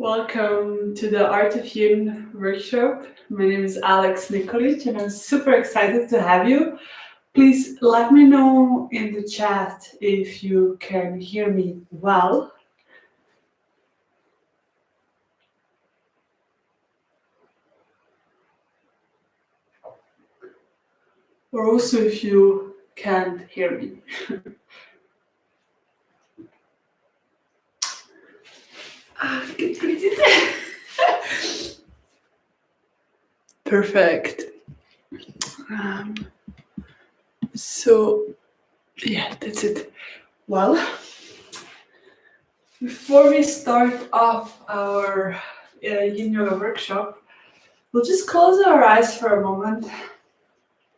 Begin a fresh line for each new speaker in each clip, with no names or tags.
Welcome to the Art of Yin Workshop. My name is Alex Nikolic and I'm super excited to have you. Please let me know in the chat if you can hear me well. Or also if you can't hear me. Perfect. Yeah, that's it. Well, before we start off our Yin Yoga workshop, we'll just close our eyes for a moment.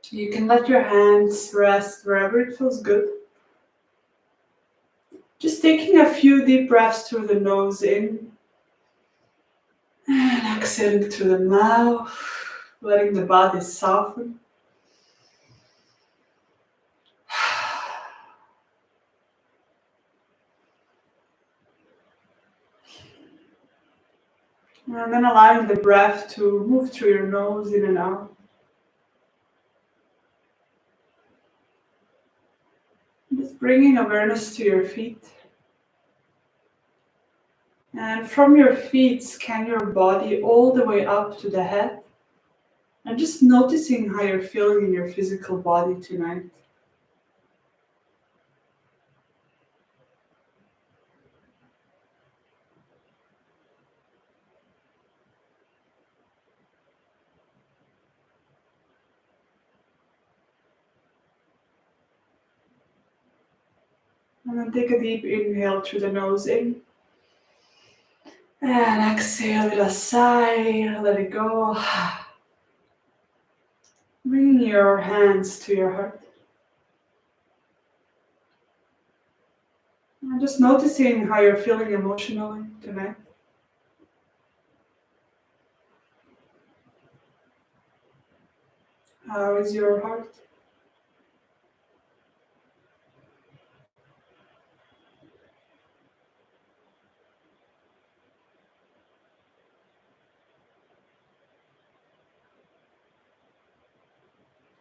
You can let your hands rest wherever it feels good. Just taking a few deep breaths through the nose in and exhaling through the mouth, letting the body soften. And then allowing the breath to move through your nose in and out. Just bringing awareness to your feet. And from your feet, scan your body all the way up to the head. And just noticing how you're feeling in your physical body tonight. And then take a deep inhale through the nose in. And exhale with a sigh, let it go. Bring your hands to your heart. And just noticing how you're feeling emotionally tonight. How is your heart?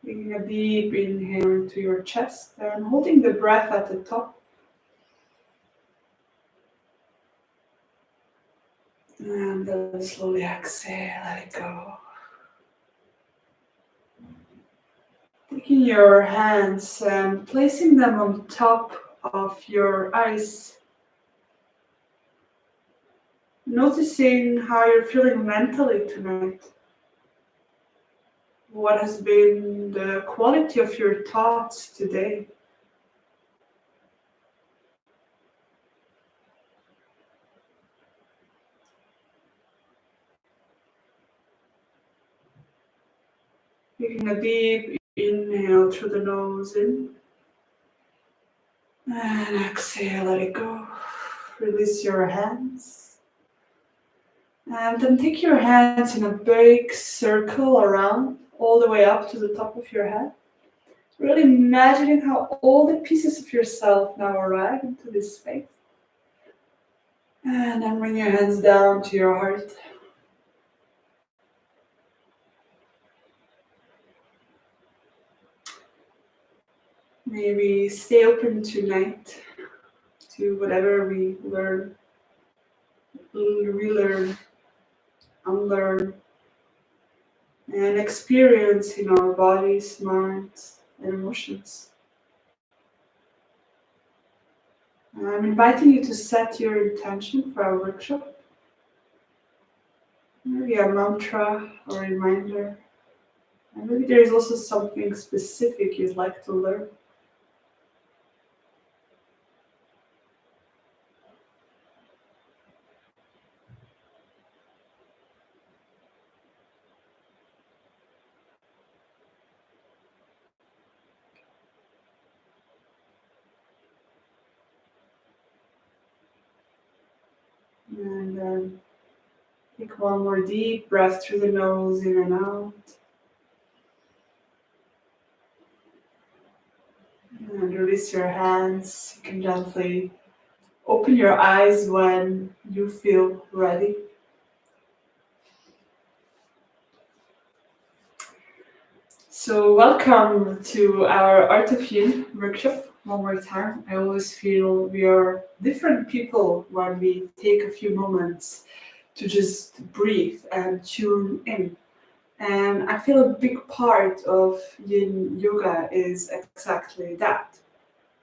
Taking a deep inhale into your chest and holding the breath at the top. And then slowly exhale, let it go. Taking your hands and placing them on top of your eyes. Noticing how you're feeling mentally tonight. What has been the quality of your thoughts today? Taking a deep inhale through the nose in. And exhale, let it go. Release your hands. And then take your hands in a big circle around, all the way up to the top of your head. Really imagining how all the pieces of yourself now arrive into this space. And then bring your hands down to your heart. Maybe stay open tonight to whatever we learn, relearn, unlearn, and experience in our bodies, minds, and emotions. I'm inviting you to set your intention for our workshop. Maybe a mantra or reminder. And maybe there is also something specific you'd like to learn. And then take one more deep breath through the nose, in and out. And release your hands. You can gently open your eyes when you feel ready. So, welcome to our Art of Yin workshop. One more time. I always feel we are different people when we take a few moments to just breathe and tune in. And I feel a big part of Yin Yoga is exactly that.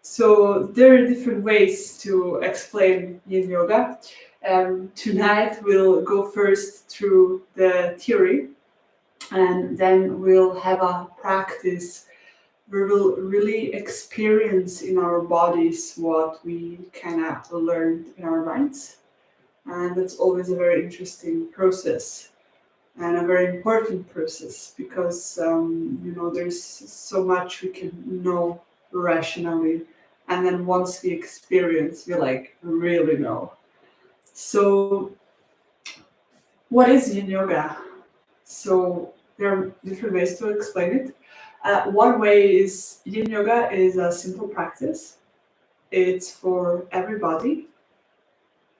So, there are different ways to explain Yin Yoga. Tonight, we'll go first through the theory, and then we'll have a practice. We will really experience in our bodies what we kind of learned in our minds. And that's always a very interesting process and a very important process because, there's so much we can know rationally. And then once we experience, we like really know. So, what is yin yoga? So, there are different ways to explain it. One way is yin yoga is a simple practice. It's for everybody,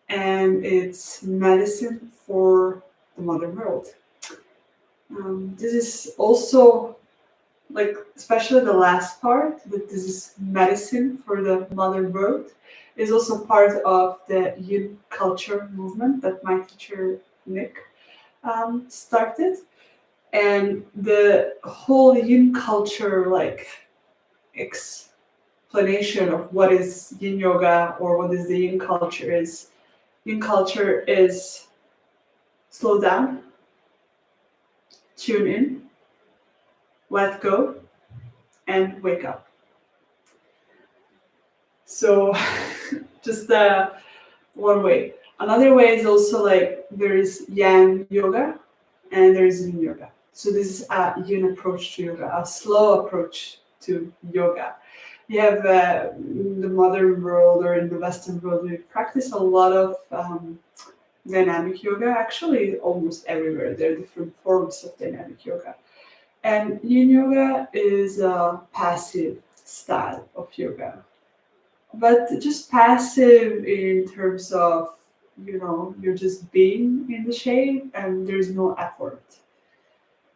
and it's medicine for the modern world. This is also like, especially the last part, that this is medicine for the modern world, is also part of the Yin culture movement that my teacher Nick started. And the whole Yin culture, like, explanation of what is Yin yoga or what is the Yin culture is. Yin culture is slow down, tune in, let go, and wake up. So, just one way. Another way is also like there is Yang yoga and there is Yin yoga. So this is a Yin approach to yoga, a slow approach to yoga. You have in the modern world or in the Western world, we practice a lot of dynamic yoga. Actually, almost everywhere there are different forms of dynamic yoga. And Yin yoga is a passive style of yoga, but just passive in terms of, you're just being in the shape and there's no effort.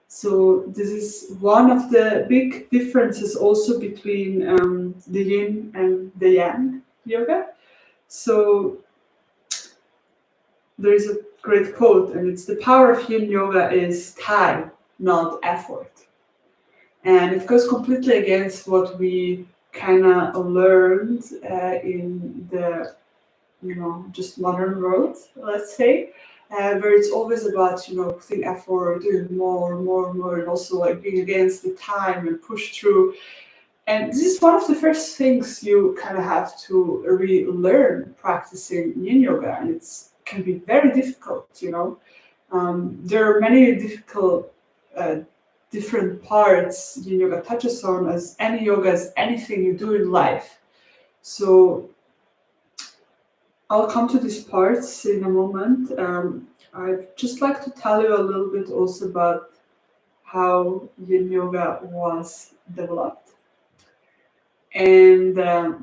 So this is one of the big differences also between the yin and the yang yoga. So there is a great quote, and it's the power of yin yoga is time, not effort. And it goes completely against what we kind of learned in the, just modern world, let's say, where it's always about, putting effort, doing more, and also like being against the time and push through. And this is one of the first things you kind of have to relearn practicing yin yoga, and it's can be very difficult. There are many difficult, different parts yin yoga touches on, as any yoga, as anything you do in life. So I'll come to these parts in a moment. I'd just like to tell you a little bit also about how Yin Yoga was developed and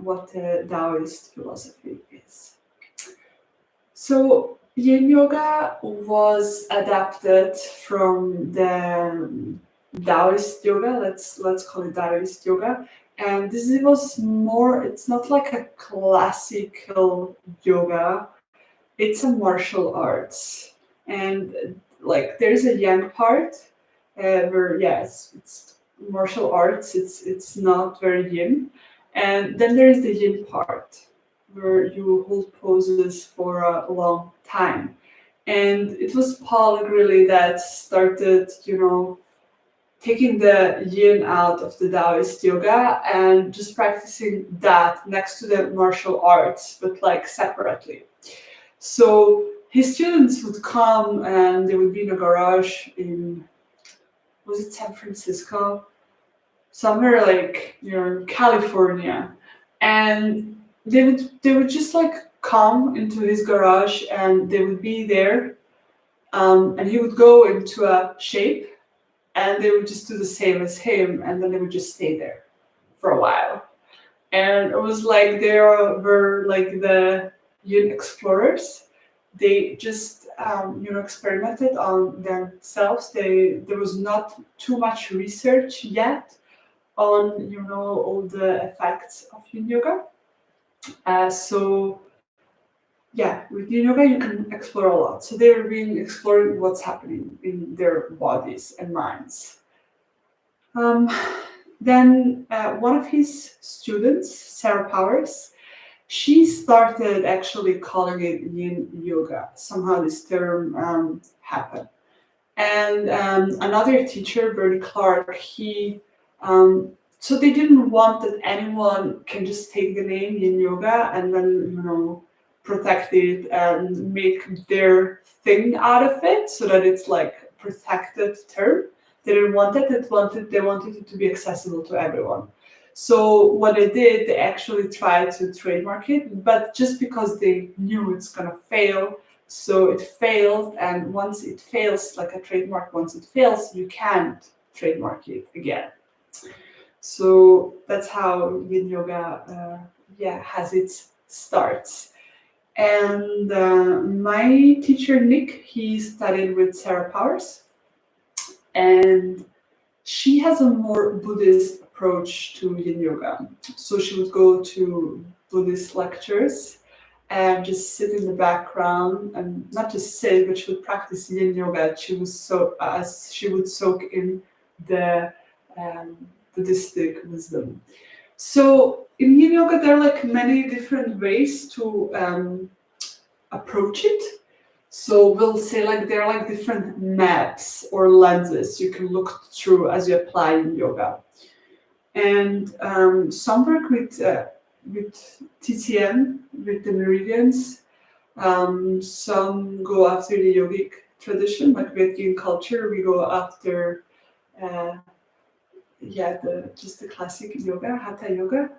what the Taoist philosophy is. So Yin Yoga was adapted from the Taoist yoga. Let's call it Taoist yoga. And this was more. It's not like a classical yoga. It's a martial arts, and like there's a yang part where it's martial arts. It's not very yin, and then there is the yin part where you hold poses for a long time. And it was Paul really that started, taking the yin out of the Taoist yoga and just practicing that next to the martial arts, but like separately. So his students would come and they would be in a garage in, was it San Francisco? Somewhere like, California. And they would just like come into his garage and they would be there. And he would go into a shape and they would just do the same as him, and then they would just stay there for a while. And it was like they were like the Yin explorers, they just experimented on themselves. There was not too much research yet on all the effects of Yin Yoga. So yeah, with Yin Yoga you can explore a lot. So they've been exploring what's happening in their bodies and minds. Um, then one of his students, Sarah Powers, she started actually calling it Yin Yoga. Somehow this term happened. And another teacher, Bernie Clark, so they didn't want that anyone can just take the name Yin Yoga and then, protect it and make their thing out of it so that it's like a protected term. They didn't want it. They wanted it to be accessible to everyone. So what they did, they actually tried to trademark it, but just because they knew it's gonna fail, so it failed. And once it fails, like a trademark, once it fails, you can't trademark it again. So that's how Yin Yoga, has its starts. And my teacher Nick, he studied with Sarah Powers, and she has a more Buddhist approach to Yin Yoga. So she would go to Buddhist lectures and just sit in the background, and not just sit, but she would practice Yin Yoga. She would soak in the Buddhistic wisdom. So in Yin Yoga, there are like many different ways to approach it. So we'll say like there are like different maps or lenses you can look through as you apply in yoga. And some work with TCM, with the meridians. Some go after the yogic tradition, like with Yin culture. We go after the classic yoga, hatha yoga.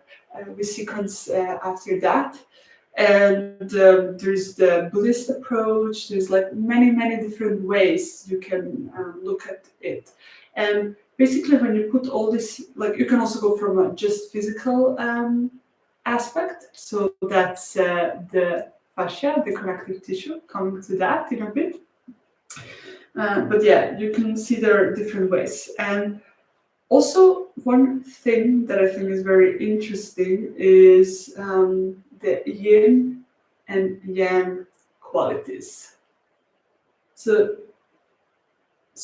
We sequence after that. And there's the Buddhist approach. There's like many different ways you can look at it. And basically, when you put all this, like you can also go from a just physical aspect. So that's the fascia, the connective tissue, coming to that in a bit. But yeah, you can see there are different ways. And also, one thing that I think is very interesting is the yin and yang qualities. So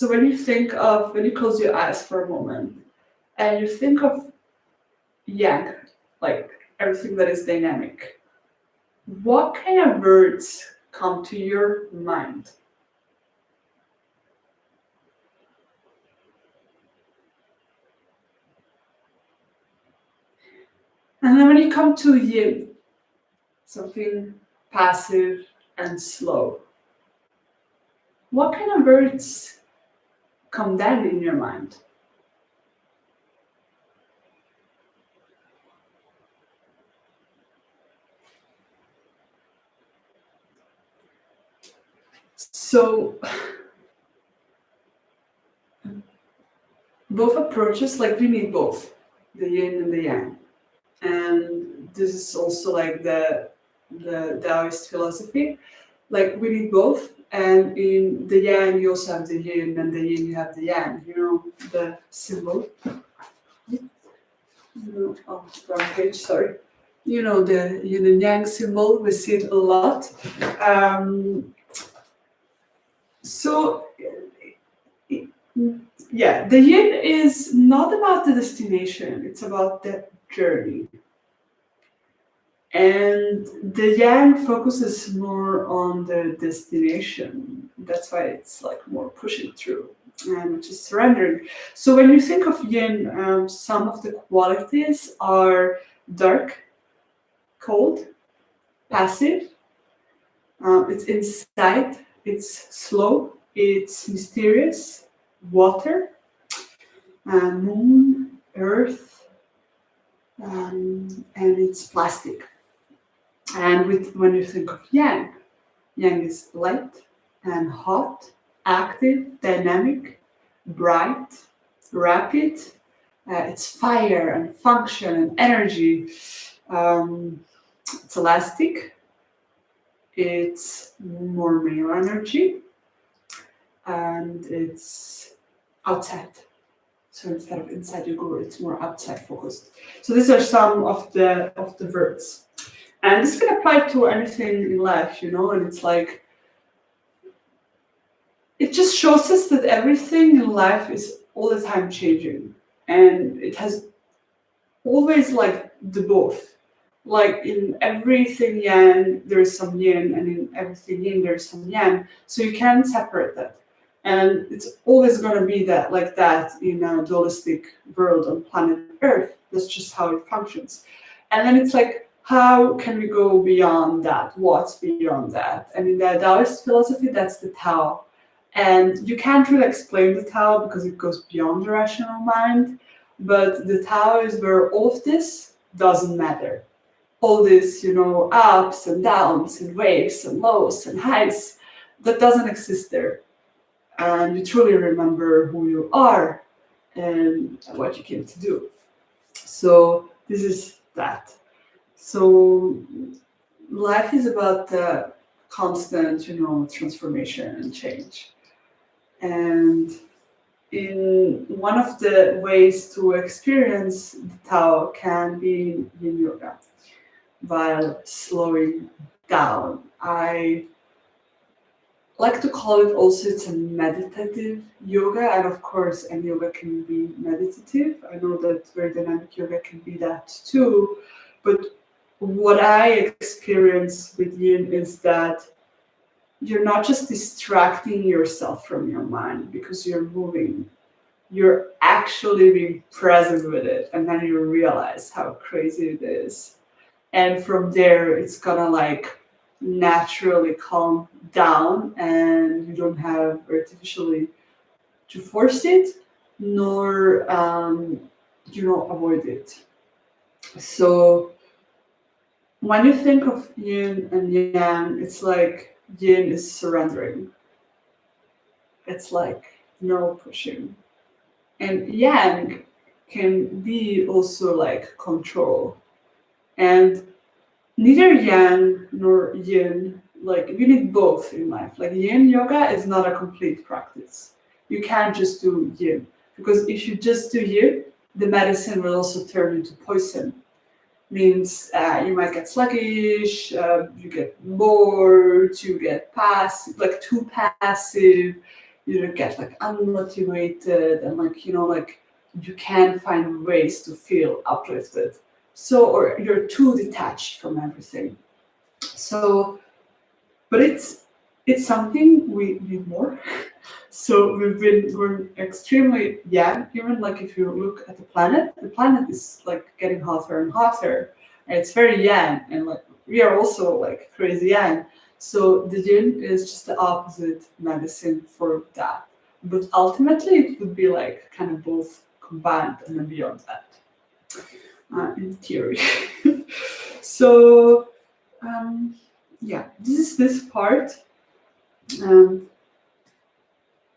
when you close your eyes for a moment and you think of yang, like everything that is dynamic, what kind of words come to your mind? And then when you come to yin, something passive and slow, what kind of words come then in your mind? So both approaches, like we need both the yin and the yang. And this is also like the Taoist philosophy. Like we need both. And in the yang, you also have the yin, and the yin, you have the yang. The symbol. Wrong page, sorry. The yin and yang symbol, we see it a lot. So, the yin is not about the destination, it's about the journey. And the yang focuses more on the destination. That's why it's like more pushing through, which is surrendering. So when you think of yin, some of the qualities are dark, cold, passive, it's inside, it's slow, it's mysterious, water, moon, earth, and it's plastic. And when you think of yang, yang is light and hot, active, dynamic, bright, rapid. It's fire and function and energy. It's elastic. it's more male energy, and it's outside. So instead of inside your guru, it's more outside focused. So these are some of the words. And this can apply to anything in life, and it's like it just shows us that everything in life is all the time changing. And it has always like the both. Like in everything yang, there's some yin, and in everything yin, there's some yang. So you can't separate that. And it's always going to be that like that in a dualistic world on planet Earth. That's just how it functions. And then it's like, how can we go beyond that? What's beyond that? And in the Taoist philosophy, that's the Tao. And you can't really explain the Tao because it goes beyond the rational mind. But the Tao is where all of this doesn't matter. All this, ups and downs and waves and lows and highs, that doesn't exist there. And you truly remember who you are and what you came to do. So this is that. So life is about the constant, transformation and change. And in one of the ways to experience the Tao can be Yin Yoga, while slowing down. I like to call it also it's a meditative yoga, and of course any yoga can be meditative. I know that very dynamic yoga can be that too, but what I experience with Yin is that you're not just distracting yourself from your mind because you're moving. You're actually being present with it, and then you realize how crazy it is. And from there, it's gonna like naturally calm down, and you don't have artificially to force it, nor avoid it. So when you think of yin and yang, it's like yin is surrendering. It's like no pushing. And yang can be also like control. And neither yang nor yin, like you need both in life. Like yin yoga is not a complete practice. You can't just do yin. Because if you just do yin, the medicine will also turn into poison. Means you might get sluggish, you get bored, you get passive, like too passive, you get like unmotivated, and like you can't find ways to feel uplifted. So, or you're too detached from everything. So, but it's something we need more. So we're extremely yang. Even like if you look at the planet is like getting hotter and hotter, and it's very yang, and like we are also like crazy yang. So the yin is just the opposite medicine for that. But ultimately, it would be like kind of both combined and then beyond that, in theory. So yeah, this is this part.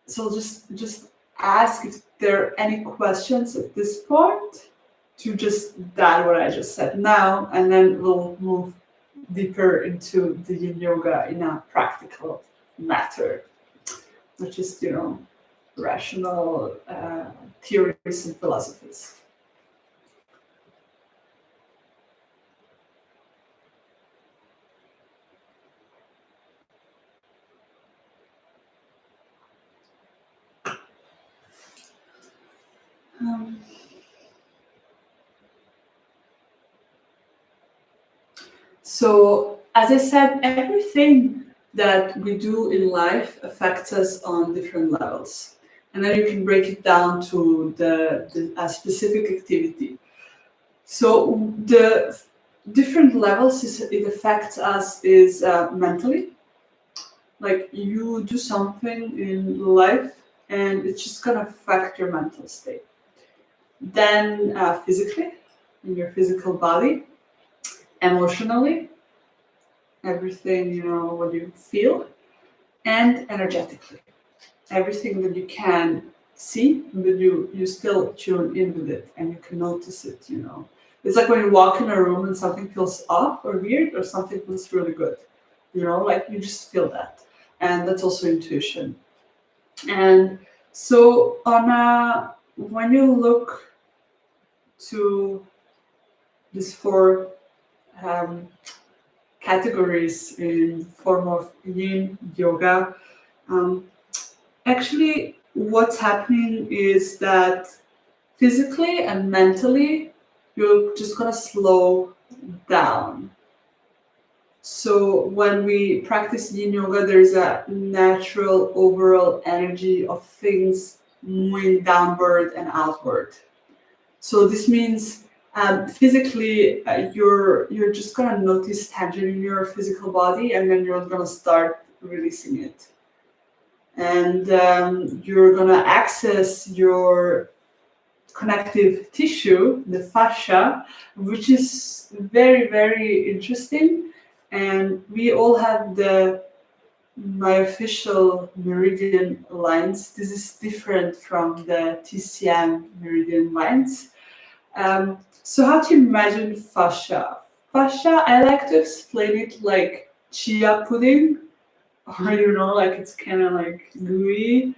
So just ask if there are any questions at this point to just that what I just said now, and then we'll move deeper into the yin yoga in a practical matter, not just rational theories and philosophies. So, as I said, everything that we do in life affects us on different levels. And then you can break it down to a specific activity. So, the different levels it affects us is mentally. Like you do something in life and it's just going to affect your mental state. Then physically, in your physical body, emotionally, everything, what you feel, and energetically, everything that you can see, but you still tune in with it and you can notice it. It's like when you walk in a room and something feels off or weird or something feels really good. like you just feel that. And that's also intuition. And so when you look to these four um, categories in form of yin yoga, um, actually what's happening is that physically and mentally you're just gonna slow down. So when we practice yin yoga, there's a natural overall energy of things moving downward and outward. So this means physically you're just gonna notice tension in your physical body, and then you're gonna start releasing it, and you're gonna access your connective tissue, the fascia, which is very, very interesting. And we all have the myofascial meridian lines. This is different from the TCM meridian lines. So how to imagine fascia? Fascia, I like to explain it like chia pudding, or like it's kind of like gooey.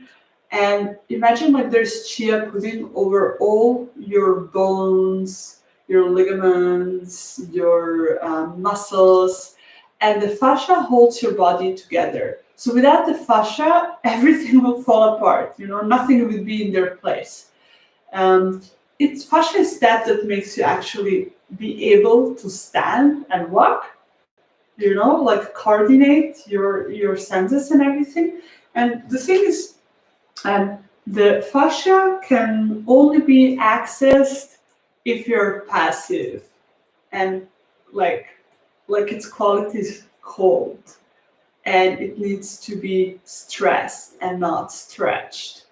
And imagine like there's chia pudding over all your bones, your ligaments, your muscles, and the fascia holds your body together. So without the fascia, everything will fall apart. Nothing would be in their place. It's fascia is that makes you actually be able to stand and walk. Like coordinate your senses and everything. And the thing is, the fascia can only be accessed if you're passive, and like its quality is cold, and it needs to be stressed and not stretched.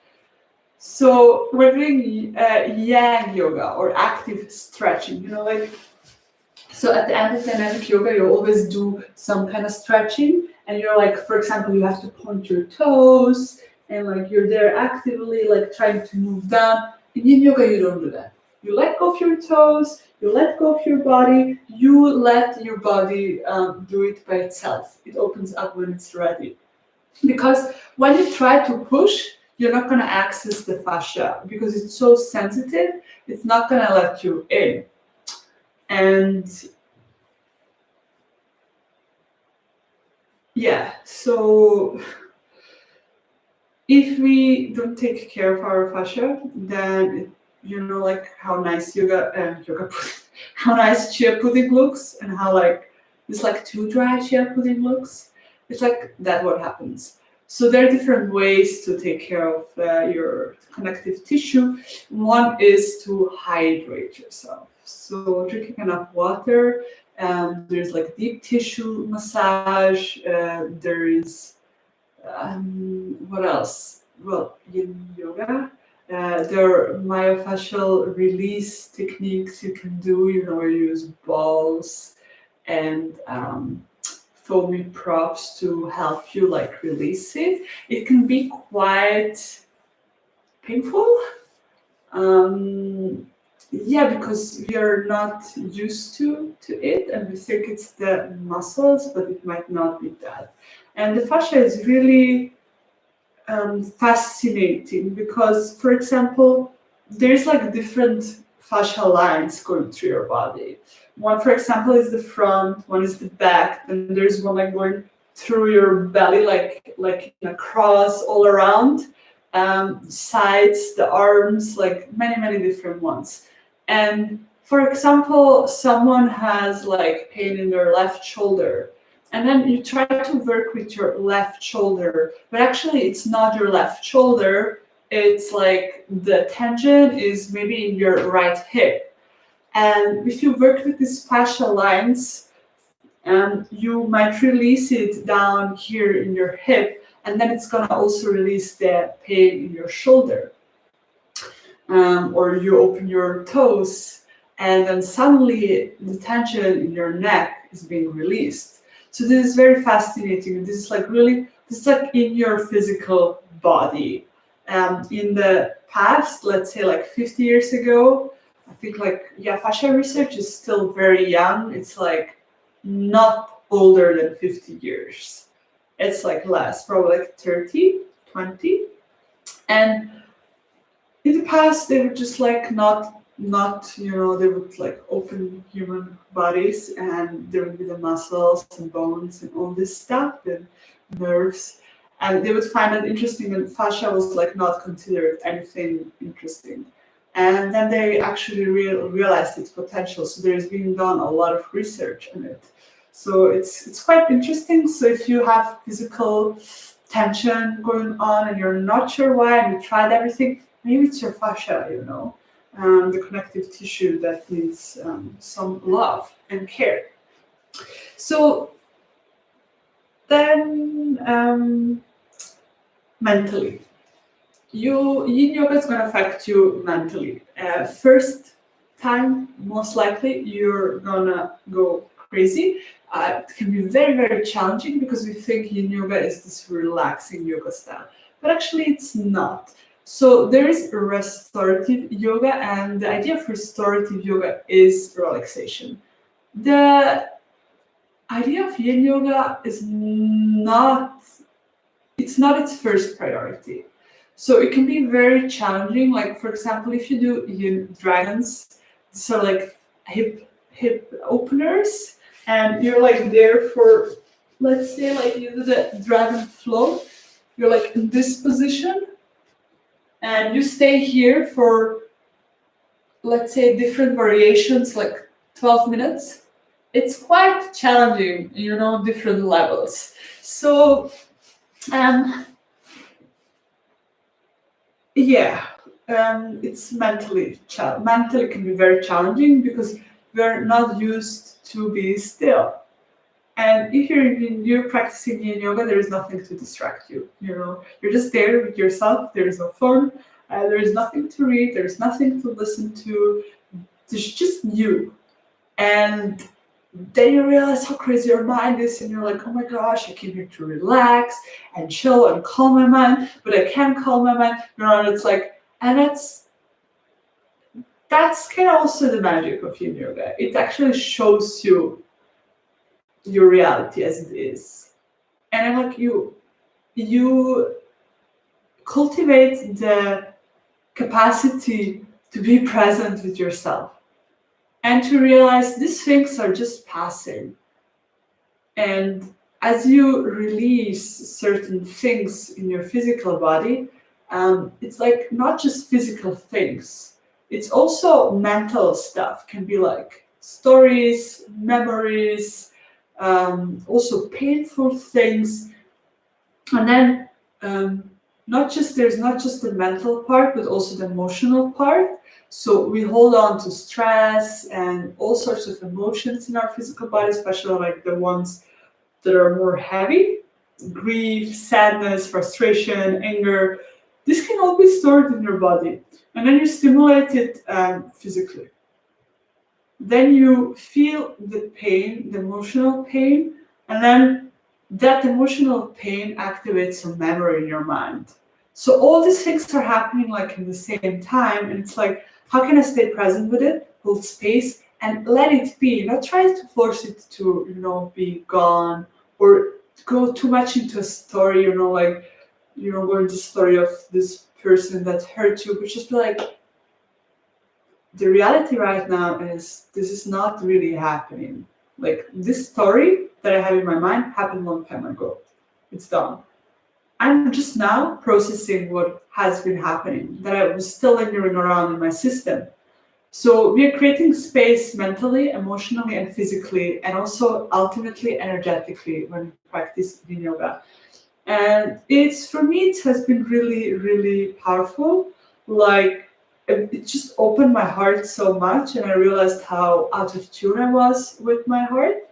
So we're doing yang yoga or active stretching. So at the end of dynamic yoga, you always do some kind of stretching, and you're like, for example, you have to point your toes, and like you're there actively like trying to move down. In yin yoga, you don't do that. You let go of your toes, you let go of your body, you let your body do it by itself. It opens up when it's ready. Because when you try to push, you're not going to access the fascia because it's so sensitive, it's not going to let you in. And yeah, so if we don't take care of our fascia, then like how nice how nice chia pudding looks, and how like this like too dry chia pudding looks. It's like that what happens. So there are different ways to take care of your connective tissue. One is to hydrate yourself. So drinking enough water. There's like deep tissue massage. There is what else? Well, yin yoga. There are myofascial release techniques you can do. You use balls and foamy props to help you like release it. It can be quite painful. Because we are not used to it, and we think it's the muscles, but it might not be that. And the fascia is really fascinating because, for example, there's like different fascia lines going through your body. One, for example, is the front, one is the back, and there's one like going through your belly, like in a cross all around. Sides, the arms, like many different ones. And for example, someone has like pain in their left shoulder, and then you try to work with your left shoulder, but actually it's not your left shoulder. It's like the tension is maybe in your right hip. And if you work with these fascia lines, you might release it down here in your hip, and then it's gonna also release the pain in your shoulder. Or you open your toes, and then suddenly the tension in your neck is being released. So this is very fascinating. This is like in your physical body. In the past, let's say like 50 years ago, I think fascia research is still very young. It's like not older than 50 years. It's like less, probably like 30, 20. And in the past, they were just like not they would like open human bodies, and there would be the muscles and bones and all this stuff and nerves, and they would find it interesting, and fascia was like not considered anything interesting. And then they actually realized its potential, so there's been done a lot of research on it. So it's quite interesting. So if you have physical tension going on and you're not sure why, and you tried everything, maybe it's your fascia, the connective tissue that needs some love and care. So then, mentally, yin yoga is going to affect you mentally. First time, most likely, you're gonna go crazy. It can be very, very challenging because we think yin yoga is this relaxing yoga style, but actually it's not. So there is restorative yoga, and the idea of restorative yoga is relaxation. The idea of yin yoga is it's not its first priority. So it can be very challenging. Like, for example, if you do yin dragons, these are like hip openers, and you're like there for, let's say, like you do the dragon flow, you're like in this position, and you stay here for, let's say, different variations, like 12 minutes. It's quite challenging, different levels. So, yeah, it's mentally can be very challenging because we're not used to be still. And if you're practicing yin yoga, there is nothing to distract you. You're just there with yourself. There is no phone. There is nothing to read. There is nothing to listen to. There's just you. And then you realize how crazy your mind is, and you're like, oh my gosh, I came here to relax and chill and calm my mind, but I can't calm my mind. And it's like, and that's kind of also the magic of yin yoga. It actually shows you your reality as it is. And I'm like, you cultivate the capacity to be present with yourself and to realize these things are just passing. And as you release certain things in your physical body, it's like not just physical things, it's also mental stuff. Can be like stories, memories, also painful things. And then there's not just the mental part, but also the emotional part. So we hold on to stress and all sorts of emotions in our physical body, especially like the ones that are more heavy: grief, sadness, frustration, anger. This can all be stored in your body, and then you stimulate it physically. Then you feel the pain, the emotional pain, and then that emotional pain activates a memory in your mind. So all these things are happening like in the same time, and it's like, how can I stay present with it, hold space, and let it be? Not try to force it to, be gone, or go too much into a story, like, go into the story of this person that hurt you, but just be like, the reality right now is this is not really happening. Like, this story that I have in my mind happened a long time ago. It's done. I'm just now processing what has been happening, that I was still lingering around in my system. So we are creating space mentally, emotionally, and physically, and also ultimately energetically when we practice yin yoga. And for me, it has been really, really powerful. Like, it just opened my heart so much, and I realized how out of tune I was with my heart.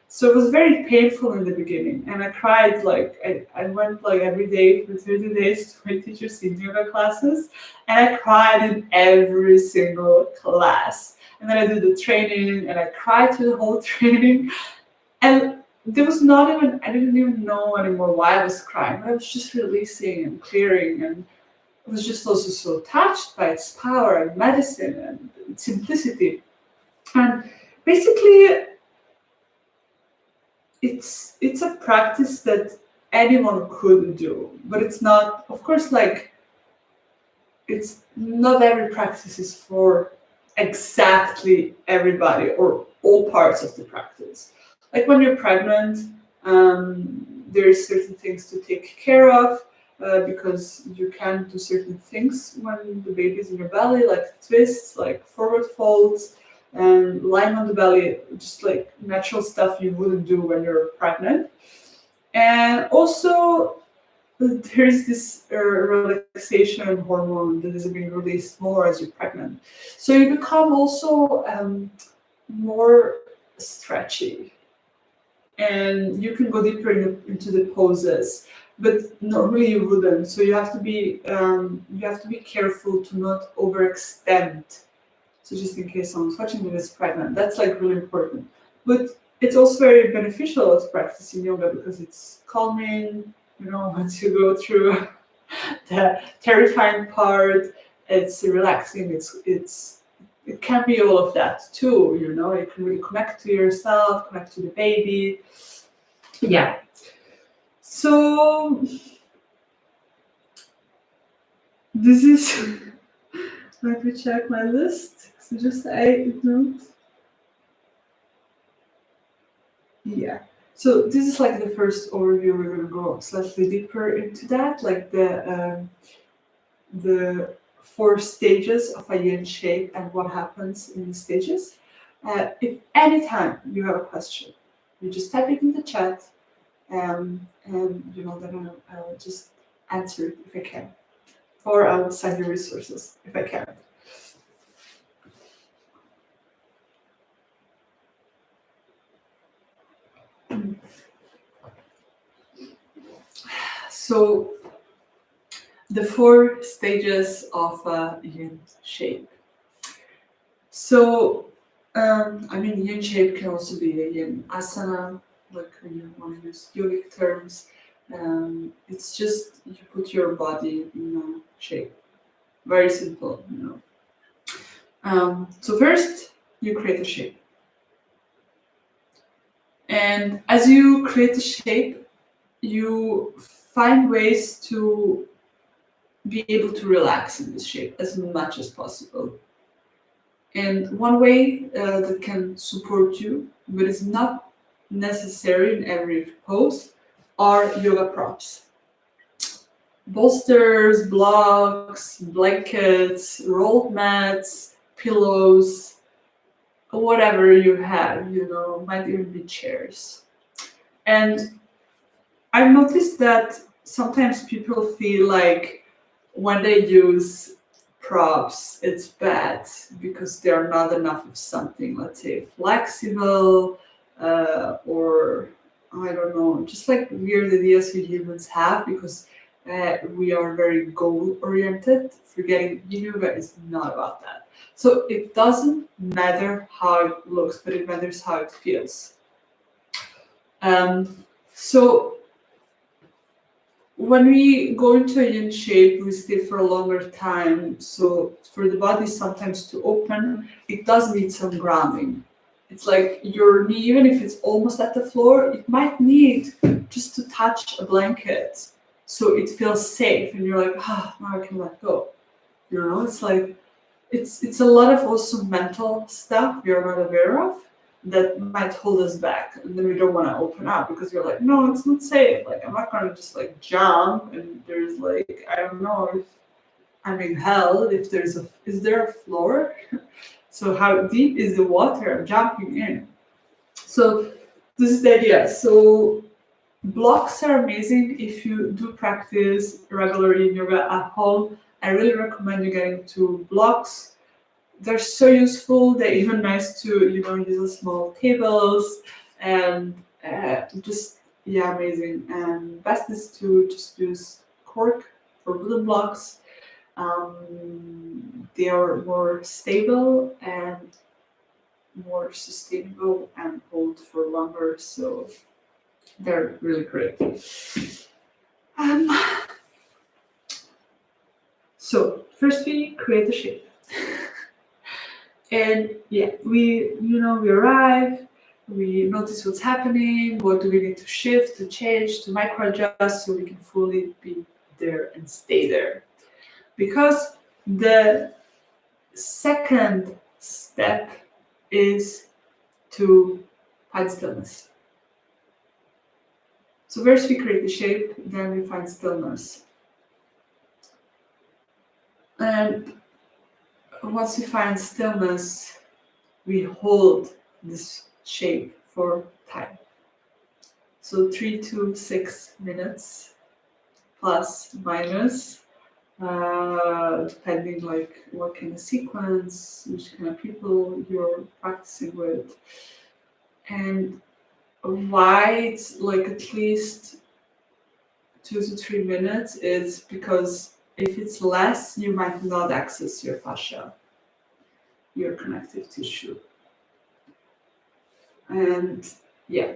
So it was very painful in the beginning, and I cried. Like, I went like every day for 30 days to my teacher's yin yoga classes, and I cried in every single class. And then I did the training, and I cried through the whole training. And there was I didn't even know anymore why I was crying, but I was just releasing and clearing, and I was just also so touched by its power and medicine and its simplicity. And basically, it's a practice that anyone could do, but it's not, of course, like it's not every practice is for exactly everybody or all parts of the practice. Like when you're pregnant, there's certain things to take care of because you can do certain things when the baby's in your belly, like twists, like forward folds, and lying on the belly, just like natural stuff you wouldn't do when you're pregnant. And also, there's this relaxation hormone that is being released more as you're pregnant. So you become also more stretchy and you can go deeper into the poses, but normally you wouldn't. So you have to be careful to not overextend. So just in case someone's watching that is pregnant, that's like really important. But it's also very beneficial to practice in yoga because it's calming. Once you go through the terrifying part, it's relaxing. It can be all of that too. You can really connect to yourself, connect to the baby. Yeah. So this is. Let me check my list. So just I note. Yeah. So this is like the first overview. We're gonna go slightly deeper into that, like the 4 stages of a yin shape and what happens in the stages. If anytime you have a question, you just type it in the chat, and then I'll just answer it if I can, or I'll send you resources if I can. So the 4 stages of a yin shape. So, yin shape can also be a yin asana, like when you want to use yogic terms. It's just you put your body in a shape. Very simple. So first, you create a shape. And as you create a shape, you find ways to be able to relax in this shape as much as possible. And one way that can support you, but it's not necessary in every pose, are yoga props. Bolsters, blocks, blankets, rolled mats, pillows, whatever you have, might even be chairs. And I've noticed that sometimes people feel like when they use props, it's bad because they're not enough of something, let's say flexible, or I don't know, just like weird ideas we humans have because we are very goal oriented. Forgetting yoga is not about that. So it doesn't matter how it looks, but it matters how it feels. So when we go into a yin shape, we stay for a longer time. So for the body sometimes to open, it does need some grounding. It's like your knee, even if it's almost at the floor, it might need just to touch a blanket so it feels safe and you're like, now I can let go. It's like it's a lot of also mental stuff we are not aware of that might hold us back, and then we don't want to open up because you're like, no, it's not safe. Like I'm not gonna just like jump and there's like I don't know if I'm in hell. If is there a floor? So how deep is the water I'm jumping in? So this is the idea. So blocks are amazing if you do practice regularly in yoga at home. I really recommend you getting to blocks. They're so useful. They're even nice to use small tables and amazing. And best is to just use cork or wooden blocks. They are more stable and more sustainable and hold for longer. So they're really great. So first we create a shape. And we arrive, We notice what's happening, what do we need to shift, to change, to micro adjust so we can fully be there and stay there. Because the second step is to find stillness. So first we create the shape, then we find stillness. And once we find stillness, we hold this shape for time. So 3 to 6 minutes, plus, minus, depending like what kind of sequence, which kind of people you're practicing with, and why it's like at least 2 to 3 minutes is because if it's less, you might not access your fascia, your connective tissue. And yeah.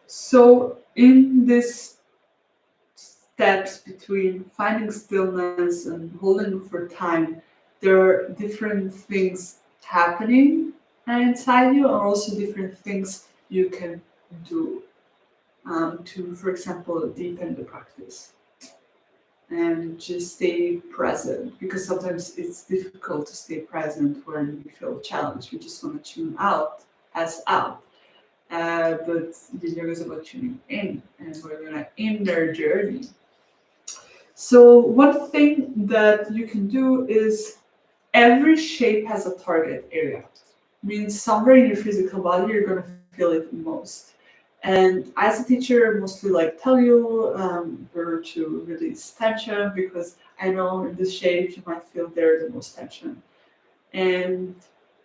So in this steps between finding stillness and holding for time, there are different things happening inside you, and also different things you can do to, for example, deepen the practice and just stay present. Because sometimes it's difficult to stay present when we feel challenged. We just want to tune out as out. But the yoga is about tuning in, and we're on an inner journey. So one thing that you can do is every shape has a target area. Means somewhere in your physical body you're gonna feel it most. And as a teacher, I mostly like tell you where to release tension because I know in this shape you might feel there the most tension. And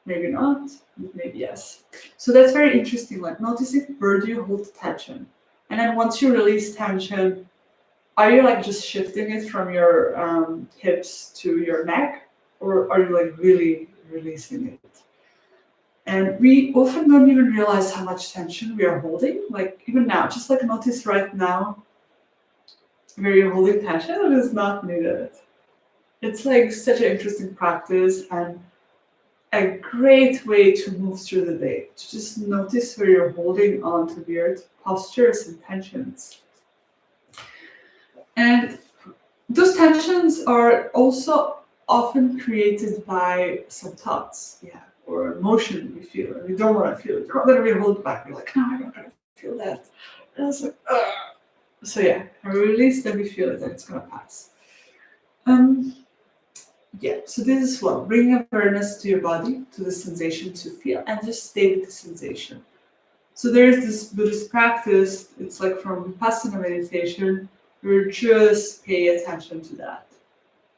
maybe not, maybe yes. So that's very interesting. Like noticing where do you hold the tension. And then once you release tension, are you like just shifting it from your hips to your neck, or are you like really releasing it? And we often don't even realize how much tension we are holding. Like even now, just like notice right now where you're holding tension, it is not needed. It's like such an interesting practice and a great way to move through the day. To just notice where you're holding on to weird postures and tensions. And those tensions are also often created by some thoughts, yeah, or emotion we feel, and we don't want to feel it. You're not going to be held back. You're like, no, I'm not going to feel that. And it's like, ugh. So yeah, and we release, then we feel it, and it's going to pass. Yeah, so this is one. Bring awareness to your body, to the sensation to feel, and just stay with the sensation. So there is this Buddhist practice, it's like from Vipassana meditation, where you just pay attention to that.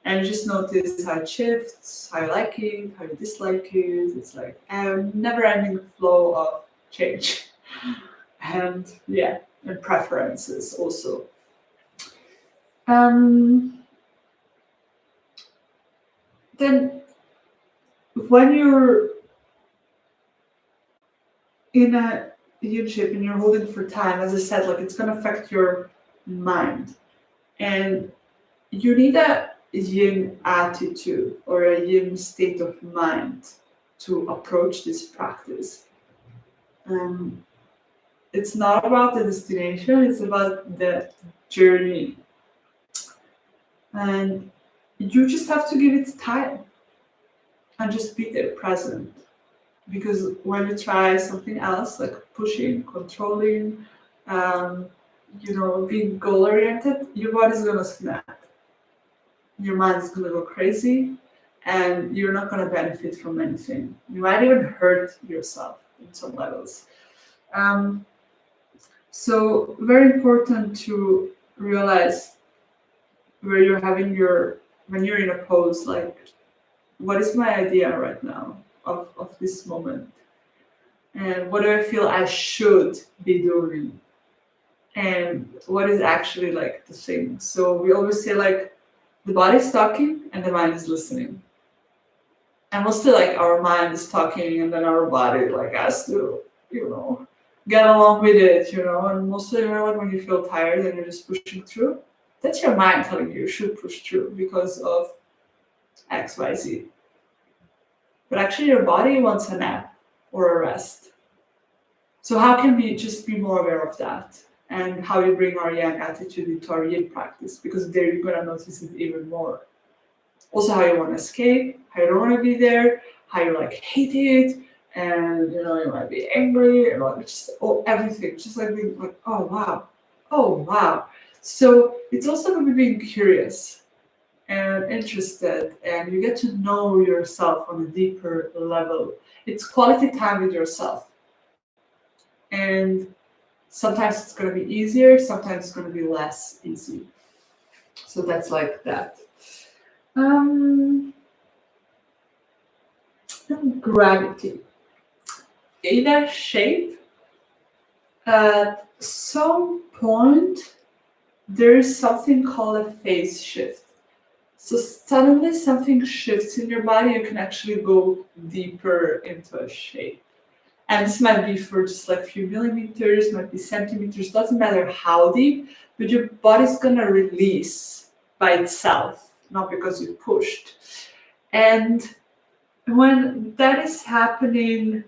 And just notice how it shifts, how you like it, how you dislike it. It's like a never-ending flow of change. And yeah, and preferences also. Then when you're in a yin shape and you're holding for time, as I said, like it's gonna affect your mind. And you need a yin attitude or a yin state of mind to approach this practice. It's not about the destination, it's about the journey. And you just have to give it time and just be there present. Because when you try something else, like pushing, controlling, being goal oriented, your body's gonna snap. Your mind is gonna go crazy and you're not gonna benefit from anything. You might even hurt yourself in some levels. So very important to realize where you're having when you're in a pose, like what is my idea right now of this moment? And what do I feel I should be doing? And what is actually like the thing? So we always say like the body's talking and the mind is listening. And mostly like our mind is talking and then our body like has to, get along with it, and mostly like when you feel tired and you're just pushing through, that's your mind telling you should push through because of XYZ. But actually your body wants a nap. or a rest. So how can we just be more aware of that? And how we bring our yang attitude into our yin practice, because there you're gonna notice it even more. Also how you want to escape, how you don't want to be there, how you like hate it, and you might be angry and like just everything. Just like being like, oh wow, oh wow. So it's also going to be being curious and interested, and you get to know yourself on a deeper level. It's quality time with yourself. And sometimes it's going to be easier, sometimes it's going to be less easy. So that's like that. Gravity. In a shape, at some point, there is something called a phase shift. So suddenly something shifts in your body, you can actually go deeper into a shape. And this might be for just like a few millimeters, might be centimeters, doesn't matter how deep, but your body's gonna release by itself, not because you pushed. And when that is happening,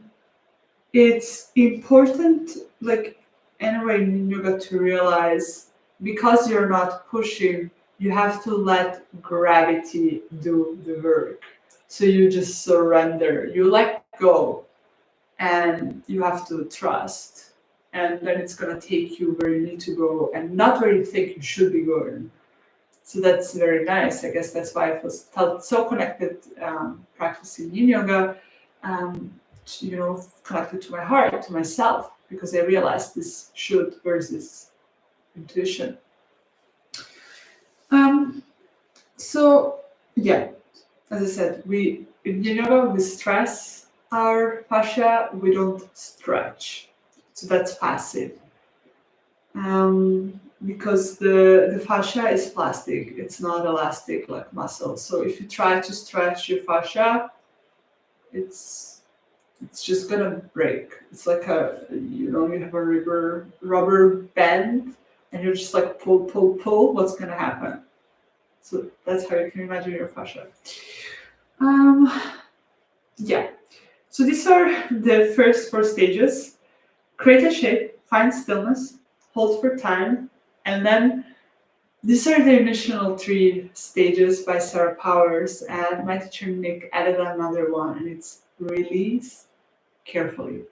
it's important, like anyway, in yoga to realize because you're not pushing, you have to let gravity do the work. So you just surrender, you let go, and you have to trust. And then it's going to take you where you need to go and not where you think you should be going. So that's very nice. I guess that's why I felt so connected practicing yin yoga, connected to my heart, to myself, because I realized this should versus intuition. So yeah, as I said, we in yin yoga we stress our fascia, we don't stretch. So that's passive. Because the fascia is plastic, it's not elastic like muscle. So if you try to stretch your fascia, it's just gonna break. It's like you have a rubber band, and you're just like pull. What's gonna happen? So that's how you can imagine your fascia. Yeah. So these are the first 4 stages. Create a shape, find stillness, hold for time, and then these are the initial 3 stages by Sarah Powers, and my teacher Nick added another one, and it's release carefully.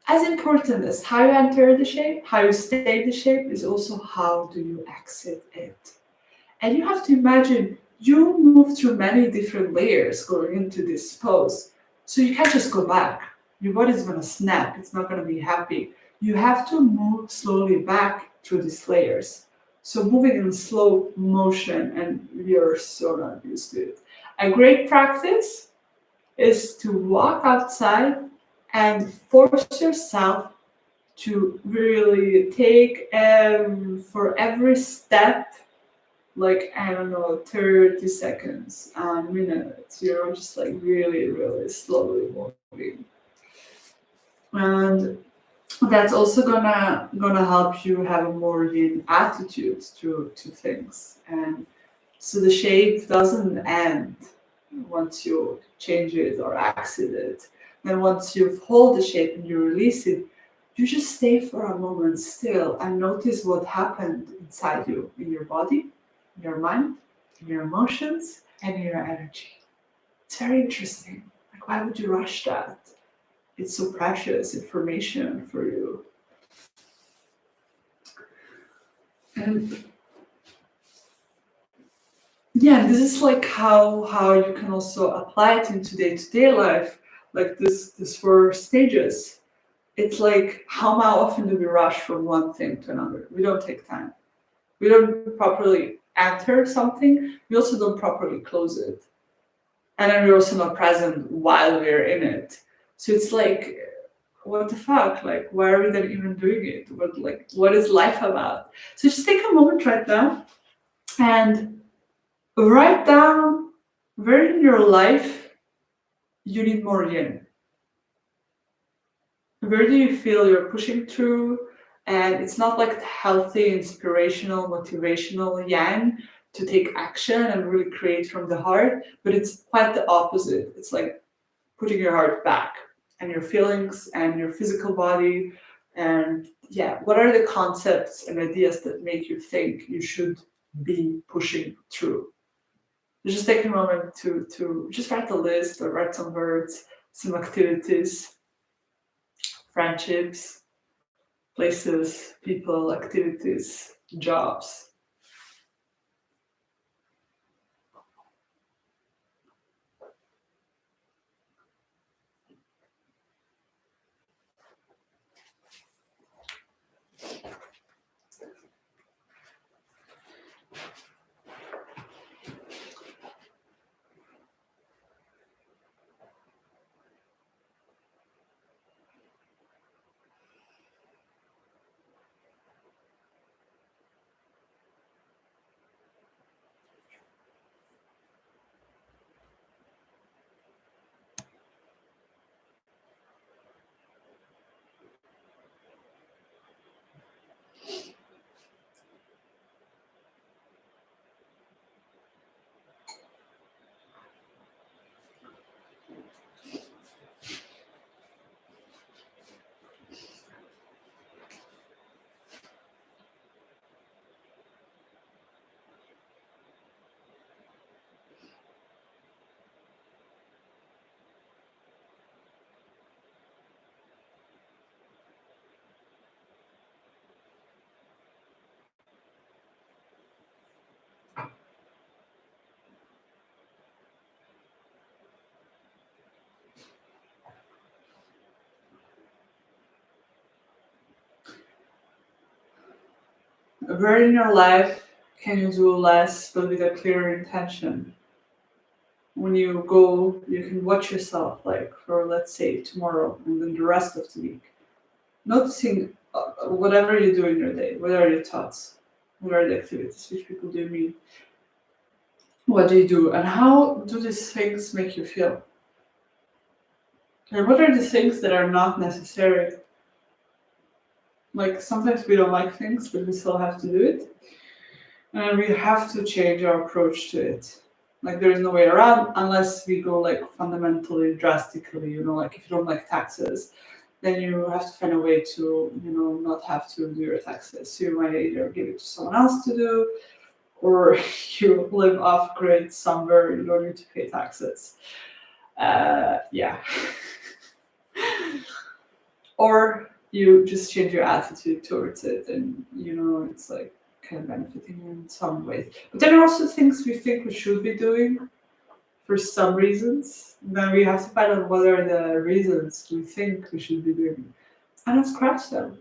As important as how you enter the shape, how you stay the shape, is also how do you exit it. And you have to imagine you move through many different layers going into this pose. So you can't just go back. Your body's gonna snap, it's not gonna be happy. You have to move slowly back through these layers. So moving in slow motion, and we are so not used to it. A great practice is to walk outside and force yourself to really take for every step, like I don't know, 30 seconds, minutes, just like really, really slowly moving. And that's also gonna help you have a more yin attitude to things. And so the shape doesn't end once you change it or exit it. Then once you hold the shape and you release it, you just stay for a moment still and notice what happened inside you, in your body, in your mind, in your emotions, and in your energy. It's very interesting. Like, why would you rush that? It's so precious information for you. And yeah, this is like how you can also apply it into day-to-day life, like this 4 stages. It's like how often do we rush from one thing to another? We don't take time. We don't properly enter something. We also don't properly close it. And then we're also not present while we're in it. So it's like, what the fuck? Like, why are we then even doing it? What is life about? So just take a moment right now and write down where in your life you need more yin. Where do you feel you're pushing through? And it's not like healthy, inspirational, motivational yang to take action and really create from the heart, but it's quite the opposite. It's like putting your heart back. and your feelings and your physical body. And yeah, what are the concepts and ideas that make you think you should be pushing through? So just take a moment to just write a list or write some words, some activities, friendships, places, people, activities, jobs. Where in your life can you do less but with a clear intention? When you go, you can watch yourself, like for let's say tomorrow and then the rest of the week, noticing whatever you do in your day. What are your thoughts? What are the activities? Which people do you meet? What do you do? And how do these things make you feel? And what are the things that are not necessary? Like sometimes we don't like things, but we still have to do it. And we have to change our approach to it. Like there is no way around unless we go like fundamentally, drastically, like if you don't like taxes, then you have to find a way to, not have to do your taxes. So you might either give it to someone else to do, or you live off grid somewhere, you don't need to pay taxes. Yeah. Or you just change your attitude towards it, and it's like kind of benefiting you in some ways. But there are also things we think we should be doing for some reasons. Then we have to find out what are the reasons we think we should be doing, and then scratch them.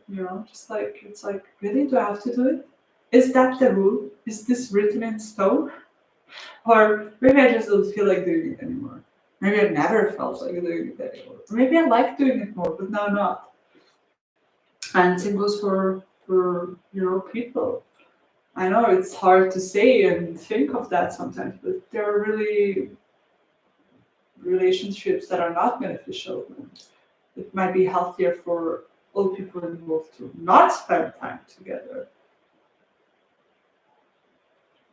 Just like it's like, really, do I have to do it? Is that the rule? Is this written in stone? Or maybe I just don't feel like doing it anymore. Maybe I never felt like doing it anymore. Maybe I like doing it more, but now not. And same goes for people. I know it's hard to say and think of that sometimes, but there are really relationships that are not beneficial. It might be healthier for all people involved to not spend time together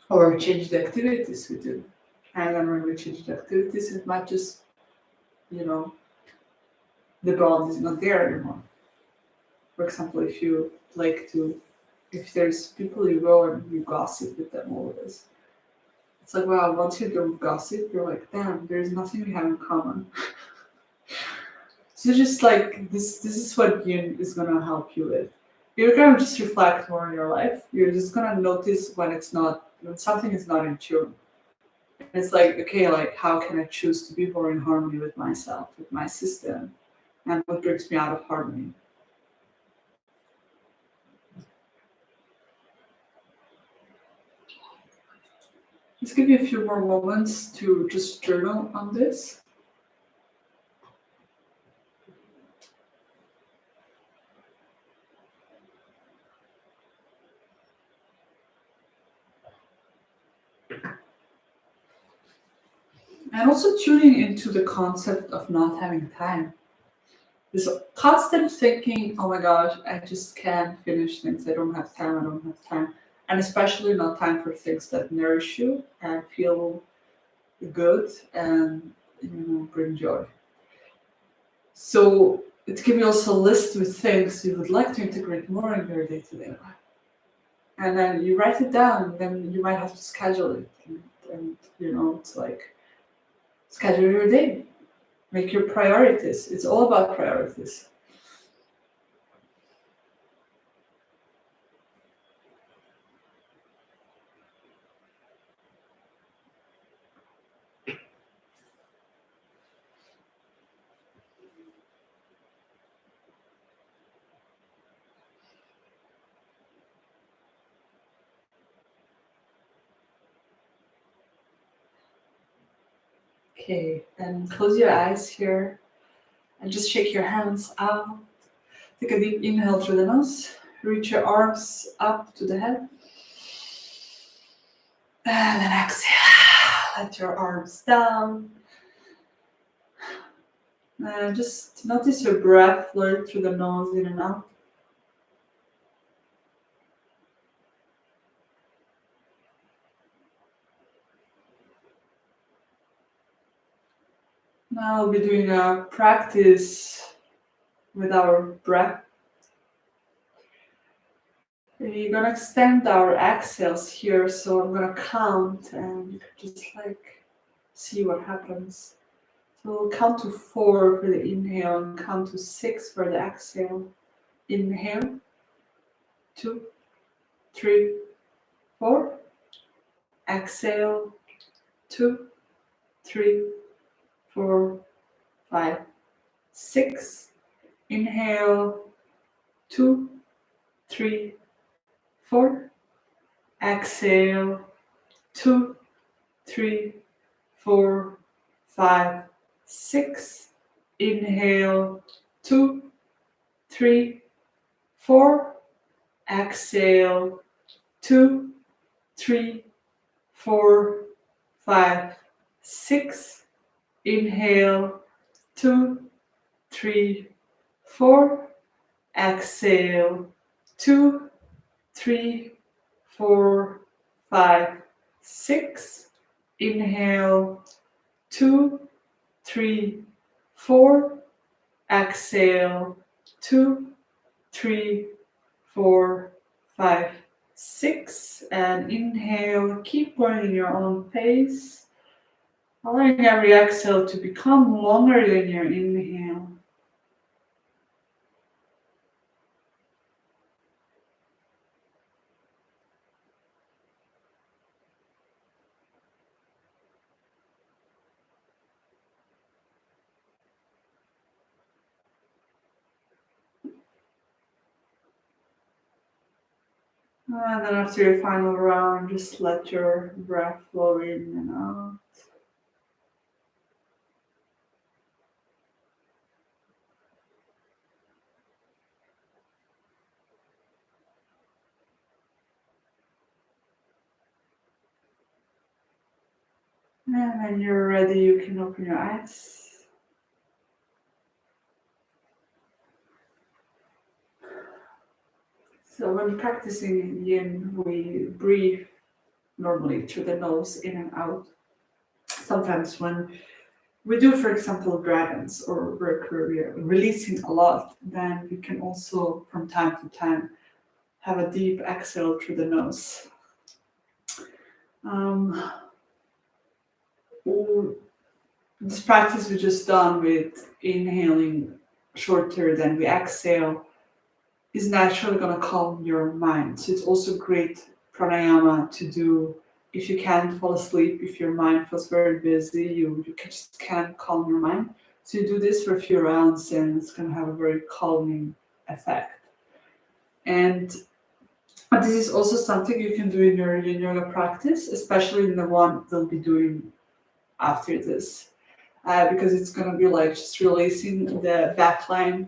or change the activities we do. And then when we change the activities, it might just, the bond is not there anymore. For example, if there's people you go and you gossip with them always, it's like, wow, once you don't gossip, you're like, damn, there's nothing we have in common. So just like this is what Yin is gonna help you with. You're gonna just reflect more on your life. You're just gonna notice when something is not in tune. And it's like, okay, like how can I choose to be more in harmony with myself, with my system, and what brings me out of harmony? Let's give you a few more moments to just journal on this. And also tuning into the concept of not having time. This constant thinking, oh my gosh, I just can't finish things. I don't have time, I don't have time. And especially not time for things that nourish you and feel good and bring joy. So it can be also a list with things you would like to integrate more in your day-to-day life. And then you write it down, then you might have to schedule it. And it's like schedule your day, make your priorities. It's all about priorities. Okay, and close your eyes here and just shake your hands out. Take a deep inhale through the nose. Reach your arms up to the head. And then exhale. Let your arms down. And just notice your breath flowing through the nose in and out. Now we'll be doing a practice with our breath. We're gonna extend our exhales here, so I'm gonna count and you can just see what happens. So we'll count to 4 for the inhale and count to 6 for the exhale. Inhale, 2, 3, 4. Exhale, 2, 3, 4, 5, 6. Inhale, 2, 3, 4. Exhale, 2, 3, 4, 5, 6. Inhale, 2, 3, 4. Exhale, 2, 3, 4, 5, 6. Inhale, 2, 3, 4. Exhale, 2, 3, 4, 5, 6. Inhale, 2, 3, 4. Exhale, 2, 3, 4, 5, 6. And inhale, keep going in your own pace, allowing every exhale to become longer than your inhale. And then after your final round, just let your breath flow in and out. And when you're ready, you can open your eyes. So when practicing Yin, we breathe normally through the nose in and out. Sometimes when we do, for example, dragons or work where we are releasing a lot, then we can also, from time to time, have a deep exhale through the nose. This practice we just done with inhaling shorter than we exhale is naturally going to calm your mind. So it's also great pranayama to do if you can't fall asleep, if your mind feels very busy, you just can't calm your mind. So you do this for a few rounds and it's going to have a very calming effect. And this is also something you can do in your yin yoga practice, especially in the one they'll be doing after this. Because it's going to be like just releasing the backline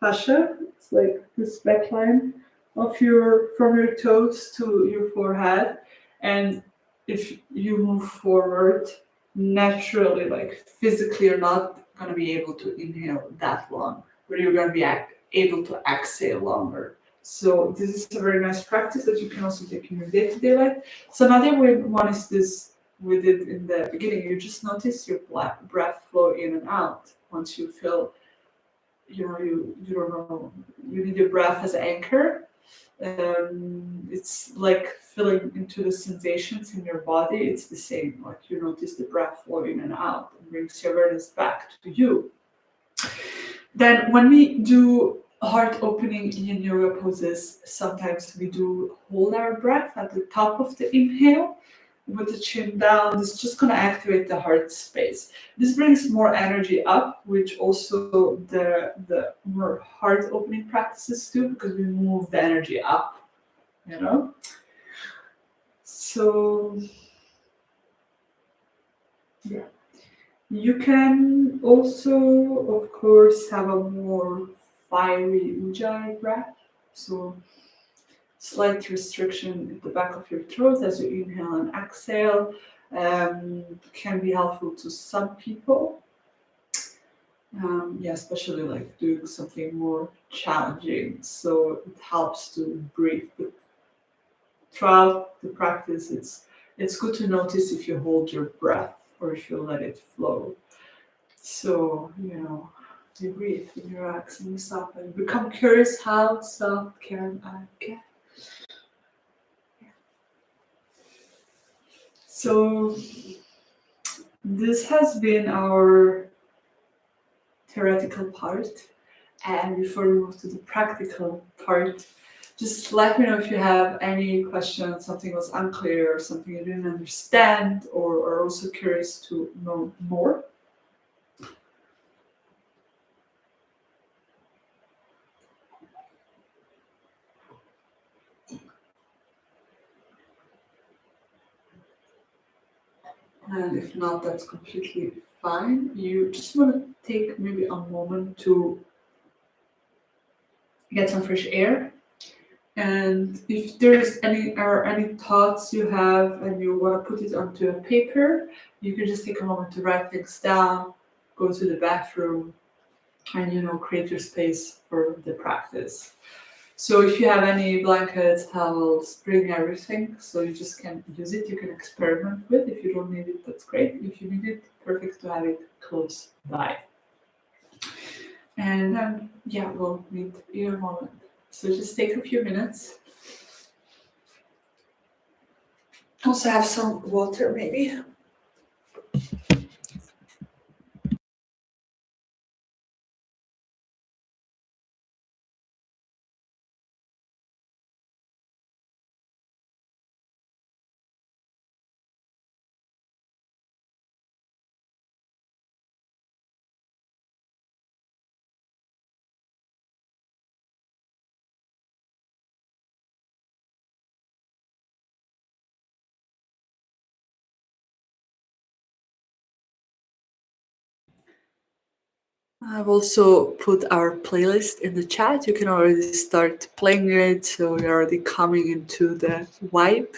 fascia. It's like this backline of from your toes to your forehead. And if you move forward naturally, like physically, you're not going to be able to inhale that long, but you're going to be able to exhale longer. So this is a very nice practice that you can also take in your day-to-day life. So another one is this we did in the beginning. You just notice your breath flow in and out once you feel you don't know, you need your breath as an anchor. It's like feeling into the sensations in your body. It's the same. Like you notice the breath flow in and out and brings your awareness back to you. Then when we do heart opening yin yoga poses, sometimes we do hold our breath at the top of the inhale with the chin down. This is just gonna activate the heart space. This brings more energy up, which also the more heart opening practices do because we move the energy up, you know? So yeah. You can also, of course, have a more fiery ujjayi breath. So slight restriction at the back of your throat as you inhale and exhale can be helpful to some people. Yeah, especially like doing something more challenging. So it helps to breathe. But throughout the practice, it's good to notice if you hold your breath or if you let it flow. So, you breathe and you relax and you stop and become curious how soft can I get? So, this has been our theoretical part. And before we move to the practical part, just let me know if you have any questions, something was unclear, or something you didn't understand, or are also curious to know more. And if not, that's completely fine. You just want to take maybe a moment to get some fresh air. And if there's any thoughts you have and you want to put it onto a paper, you can just take a moment to write things down, go to the bathroom, and create your space for the practice. So if you have any blankets, towels, bring everything. So you just can use it. You can experiment with. If you don't need it, that's great. If you need it, perfect to have it close by. And yeah, we'll meet in a moment. So just take a few minutes. Also have some water maybe. I've also put our playlist in the chat. You can already start playing it, so you're already coming into the vibe.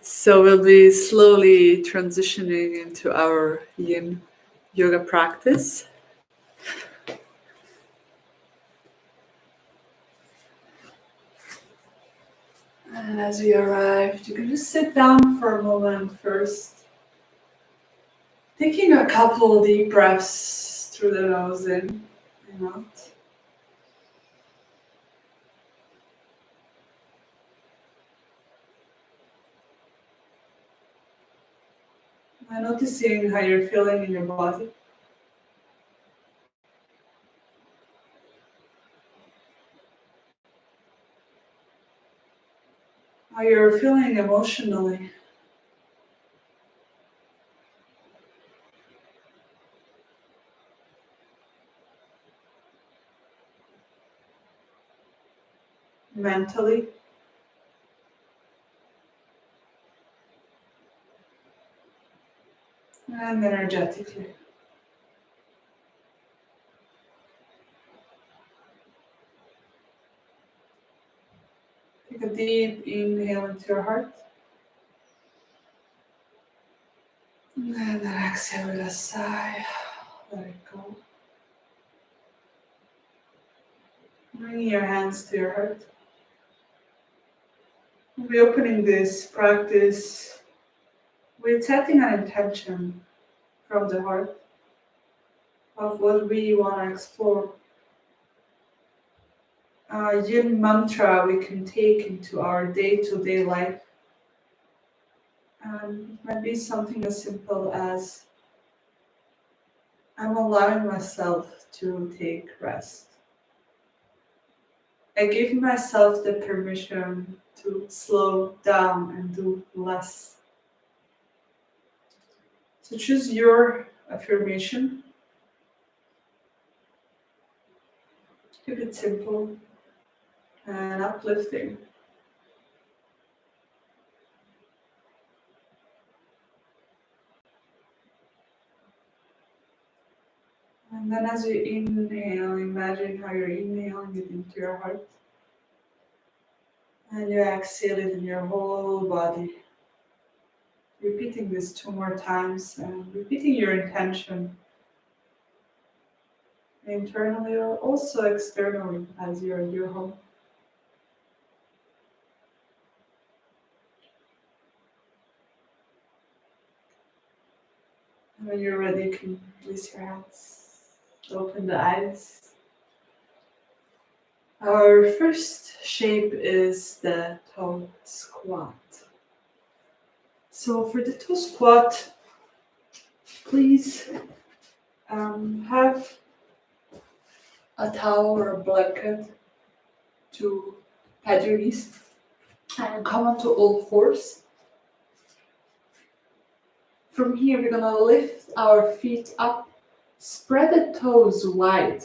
So we'll be slowly transitioning into our yin yoga practice. And as we arrive, you can just sit down for a moment first, taking a couple deep breaths through the nose in and out. And noticing how you're feeling in your body. How you're feeling emotionally. Mentally and energetically. Take a deep inhale into your heart. And then exhale with a sigh. Let it go. Bringing your hands to your heart. We'll be opening this practice with setting an intention from the heart of what we want to explore. A yin mantra we can take into our day-to-day life. It might be something as simple as I'm allowing myself to take rest. I give myself the permission to slow down and do less. So choose your affirmation. Keep it simple and uplifting. And then as you inhale, imagine how you're inhaling it into your heart. And you exhale it in your whole body. Repeating this 2 more times and repeating your intention internally or also externally as you're at your home. And when you're ready, you can release your hands, open the eyes. Our first shape is the toe squat. So for the toe squat, please have a towel or a blanket to pad your knees and come onto all fours. From here, we're gonna lift our feet up, spread the toes wide,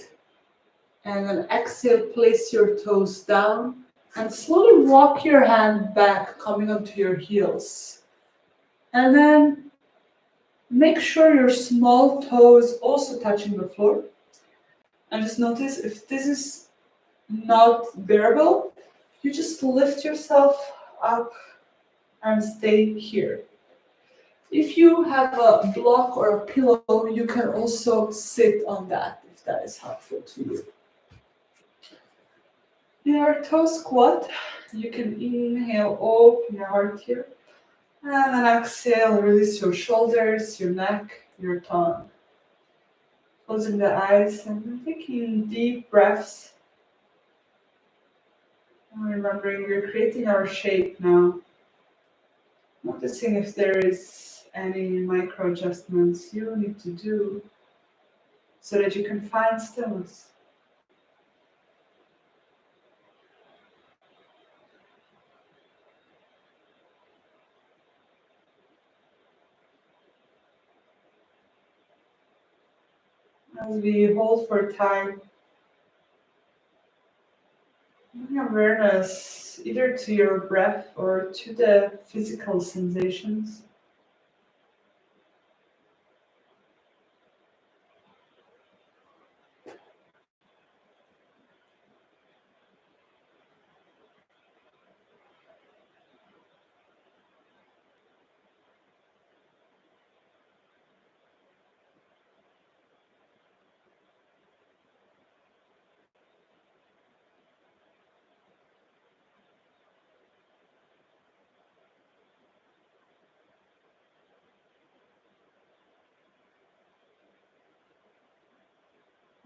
and then exhale, place your toes down, and slowly walk your hand back, coming onto your heels. And then make sure your small toe is also touching the floor. And just notice if this is not bearable, you just lift yourself up and stay here. If you have a block or a pillow, you can also sit on that if that is helpful to you. In our toe squat, you can inhale, open your heart here, and then exhale, release your shoulders, your neck, your tongue. Closing the eyes and taking deep breaths. And remembering we're creating our shape now. Noticing if there is any micro adjustments you need to do so that you can find stillness. As we hold for time, bring awareness either to your breath or to the physical sensations.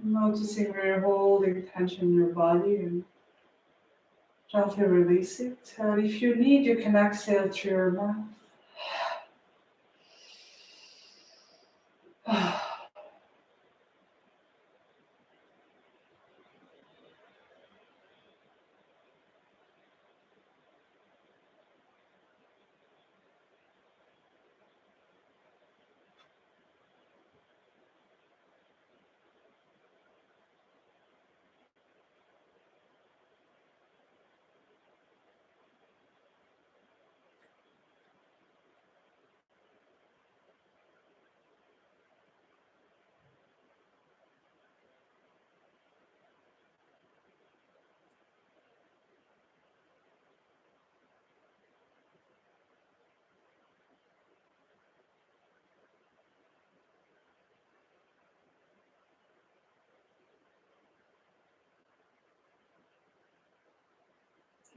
Noticing where you're holding tension in your body and gently release it. And if you need, you can exhale through your mouth.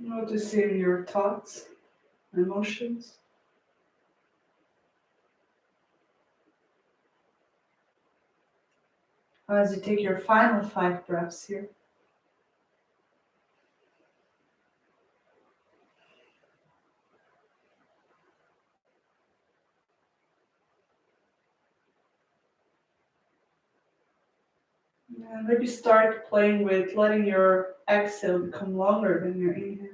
Noticing your thoughts, emotions. As you take your final 5 breaths here. And maybe start playing with letting your exhale become longer than your inhale.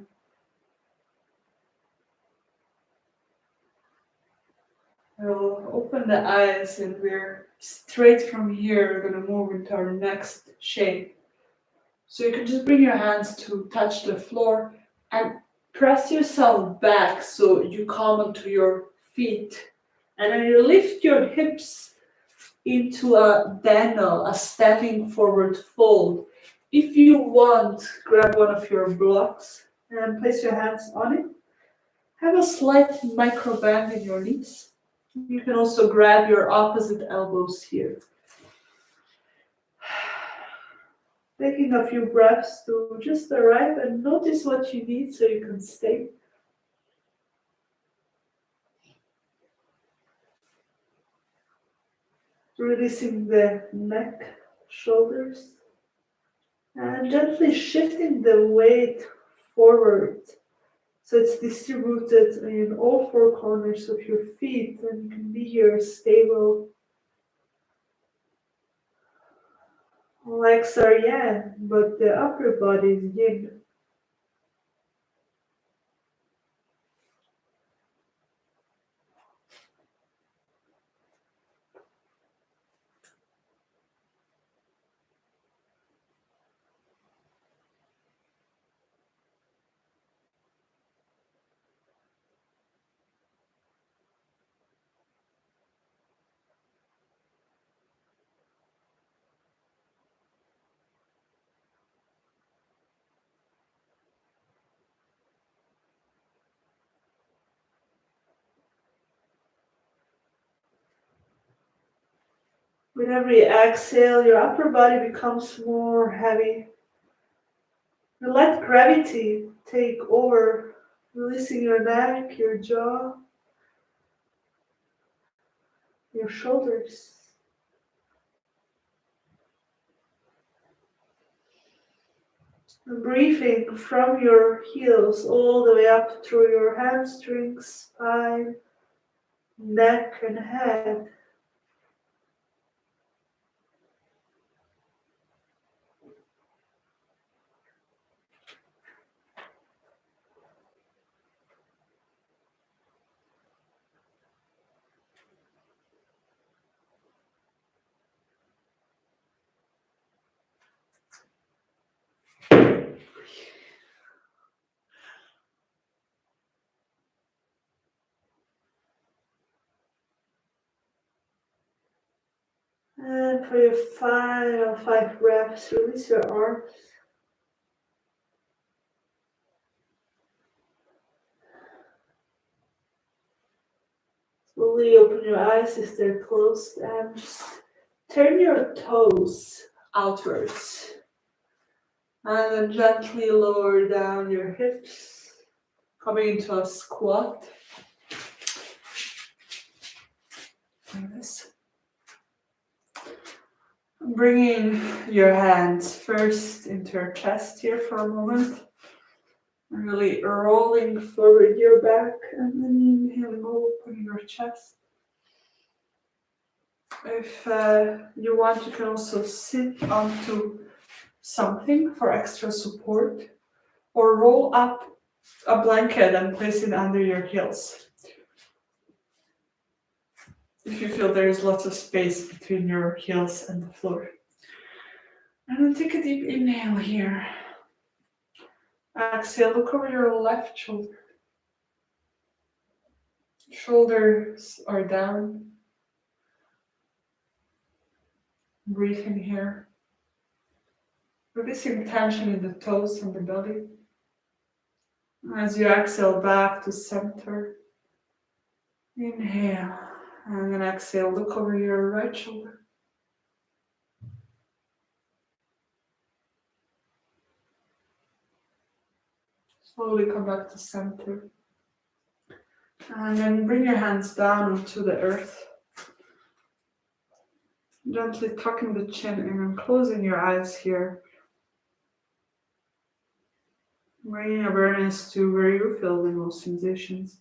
We'll open the eyes and we're straight from here going to move into our next shape. So you can just bring your hands to touch the floor and press yourself back so you come onto your feet. And then you lift your hips into a Daniel, a standing forward fold. If you want, grab one of your blocks and place your hands on it. Have a slight micro bend in your knees. You can also grab your opposite elbows here. Taking a few breaths to just arrive and notice what you need so you can stay. Releasing the neck, shoulders, and gently shifting the weight forward so it's distributed in all 4 corners of your feet and you can be here stable. Legs are yang, but the upper body is yin. With every exhale, your upper body becomes more heavy. You let gravity take over, releasing your neck, your jaw, your shoulders. And breathing from your heels all the way up through your hamstrings, spine, neck, and head. And for your final 5 breaths, release your arms. Slowly open your eyes if they're closed and just turn your toes outwards. And then gently lower down your hips, coming into a squat. Like this. Bringing your hands first into your chest here for a moment. Really rolling forward your back and then inhaling, opening your chest. If you want, you can also sit onto something for extra support or roll up a blanket and place it under your heels. If you feel there is lots of space between your heels and the floor. And then take a deep inhale here. Exhale, look over your left shoulder. Shoulders are down. Breathing here. Releasing tension in the toes and the belly. As you exhale back to center. Inhale. And then exhale, look over your right shoulder. Slowly come back to center. And then bring your hands down onto the earth. Gently tucking the chin in and closing your eyes here. Bringing awareness to where you feel the most sensations.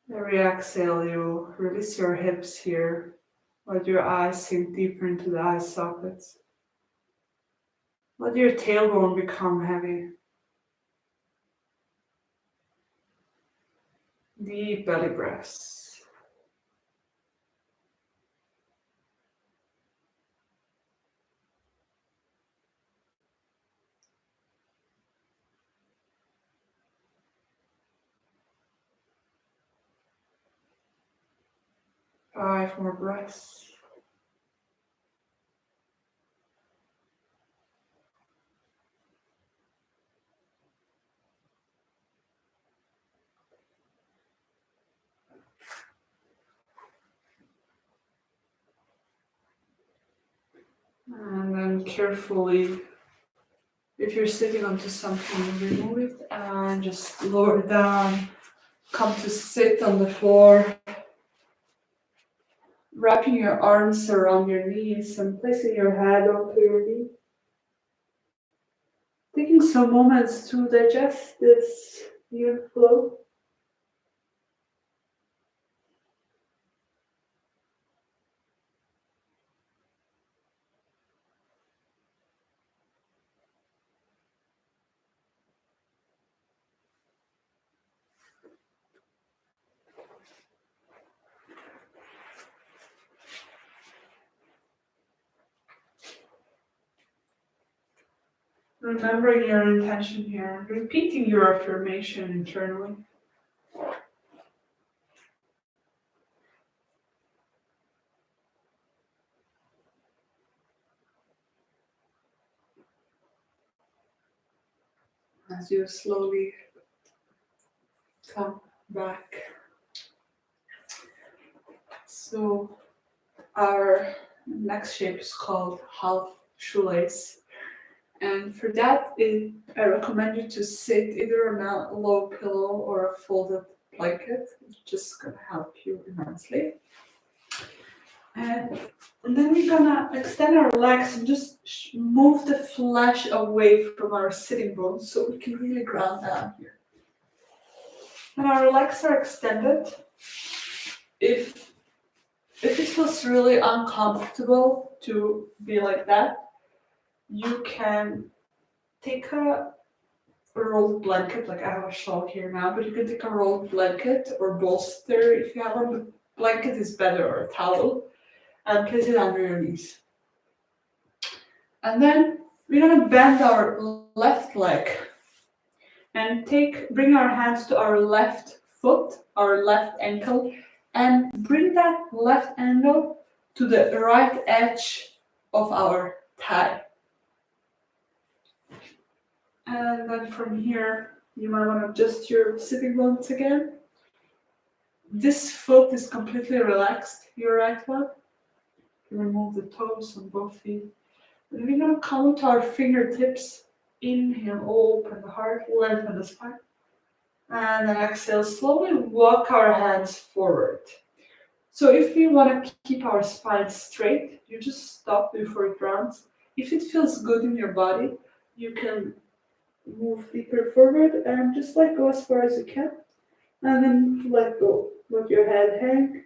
Every exhale, you release your hips here. Let your eyes sink deeper into the eye sockets. Let your tailbone become heavy. Deep belly breaths. Five more breaths. And then carefully, if you're sitting onto something, remove it and just lower down. Come to sit on the floor. Wrapping your arms around your knees and placing your head onto your knee. Taking some moments to digest this new flow. Remembering your intention here, repeating your affirmation internally. As you slowly come back. So our next shape is called half shoelace. And for that, I recommend you to sit either on a low pillow or a folded blanket. It's just gonna help you immensely. And then we're gonna extend our legs and just move the flesh away from our sitting bones so we can really ground down here. And our legs are extended. If it feels really uncomfortable to be like that, you can take a rolled blanket, like I have a shawl here now, but you can take a rolled blanket or bolster if you have one, but blanket is better, or a towel, and place it under your knees. And then we're gonna bend our left leg and bring our hands to our left foot, our left ankle, and bring that left ankle to the right edge of our thigh. And then from here, you might want to adjust your sitting bones again. This foot is completely relaxed, your right one. Remove the toes on both feet. And we're going to come to our fingertips. Inhale, open the heart, lengthen the spine. And then exhale, slowly walk our hands forward. So if we want to keep our spine straight, you just stop before it rounds. If it feels good in your body, you can move deeper forward and just let go as far as you can. And then let go. Let your head hang.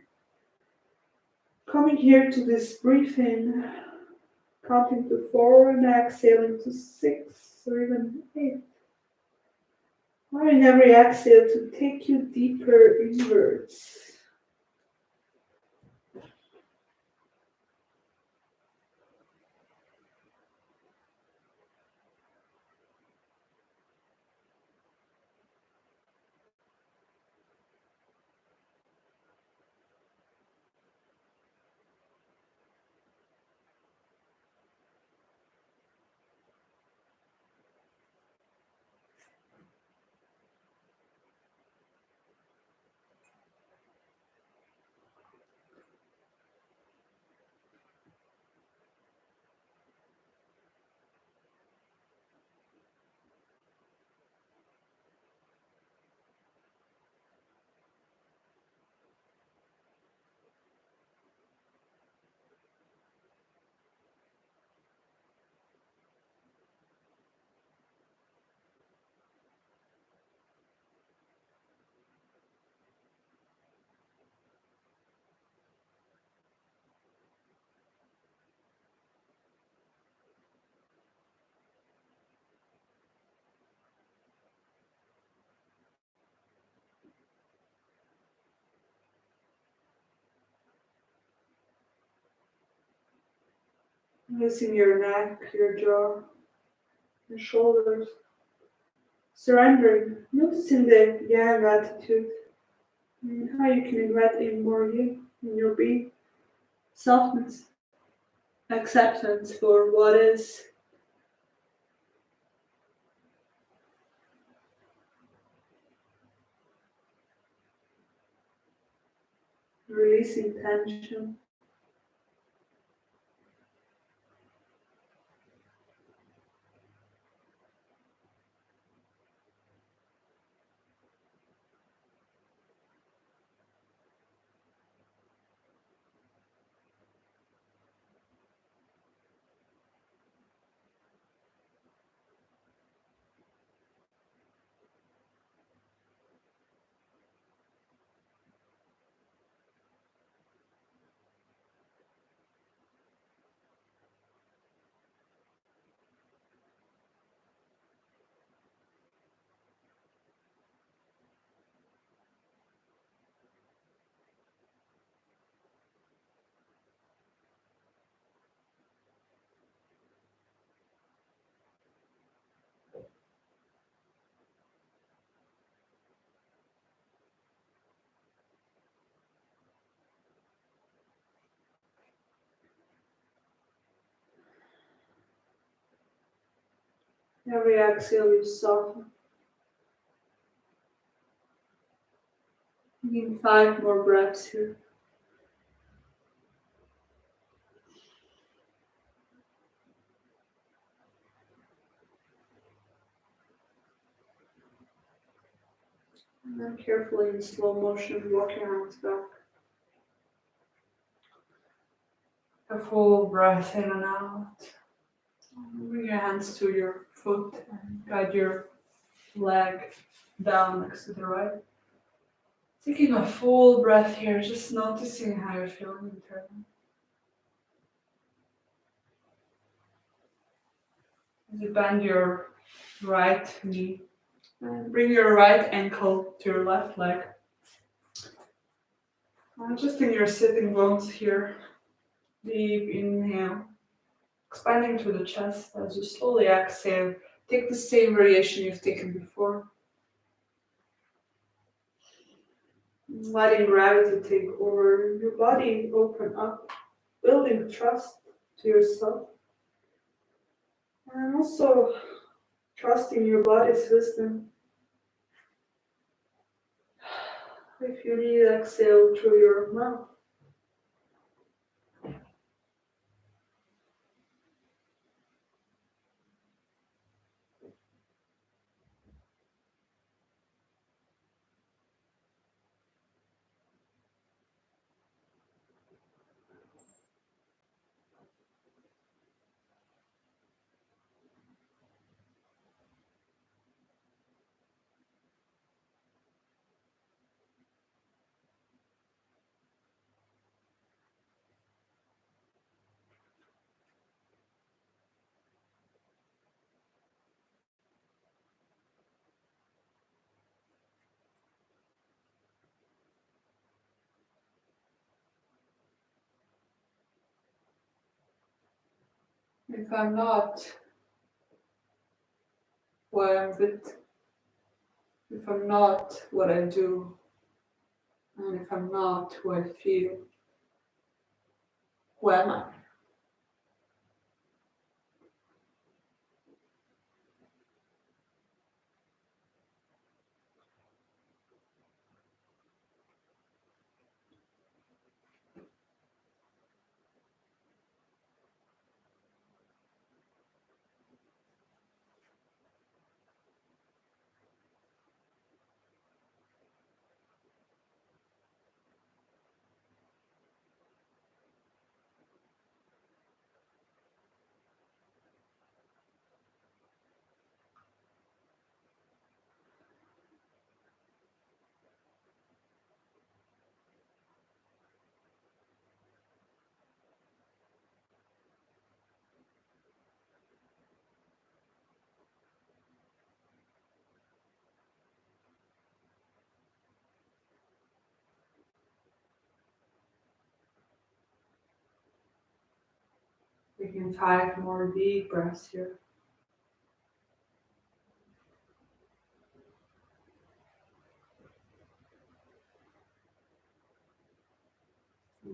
Coming here to this breathe in, counting to 4 and exhaling to 6 or even 8. Allowing every exhale to take you deeper inwards. Releasing your neck, your jaw, your shoulders. Surrendering, noticing the yang attitude and how you can invite in more yin in your being. Softness, acceptance for what is. Releasing tension. Every exhale you soften. You need 5 more breaths here. And then carefully in slow motion, walk your hands back. A full breath in and out. Bring your hands to your foot and guide your leg down next to the right. Taking a full breath here, just noticing how you're feeling internally. As you bend your right knee, And bring your right ankle to your left leg. Adjusting your sitting bones here. Deep inhale. Expanding through the chest as you slowly exhale. Take the same variation you've taken before. Letting gravity take over. Your body open up. Building trust to yourself. And also trusting your body's wisdom. If you need, exhale through your mouth. If I'm not who I am with, if I'm not what I do, and if I'm not who I feel, who am I? Taking 5 more deep breaths here.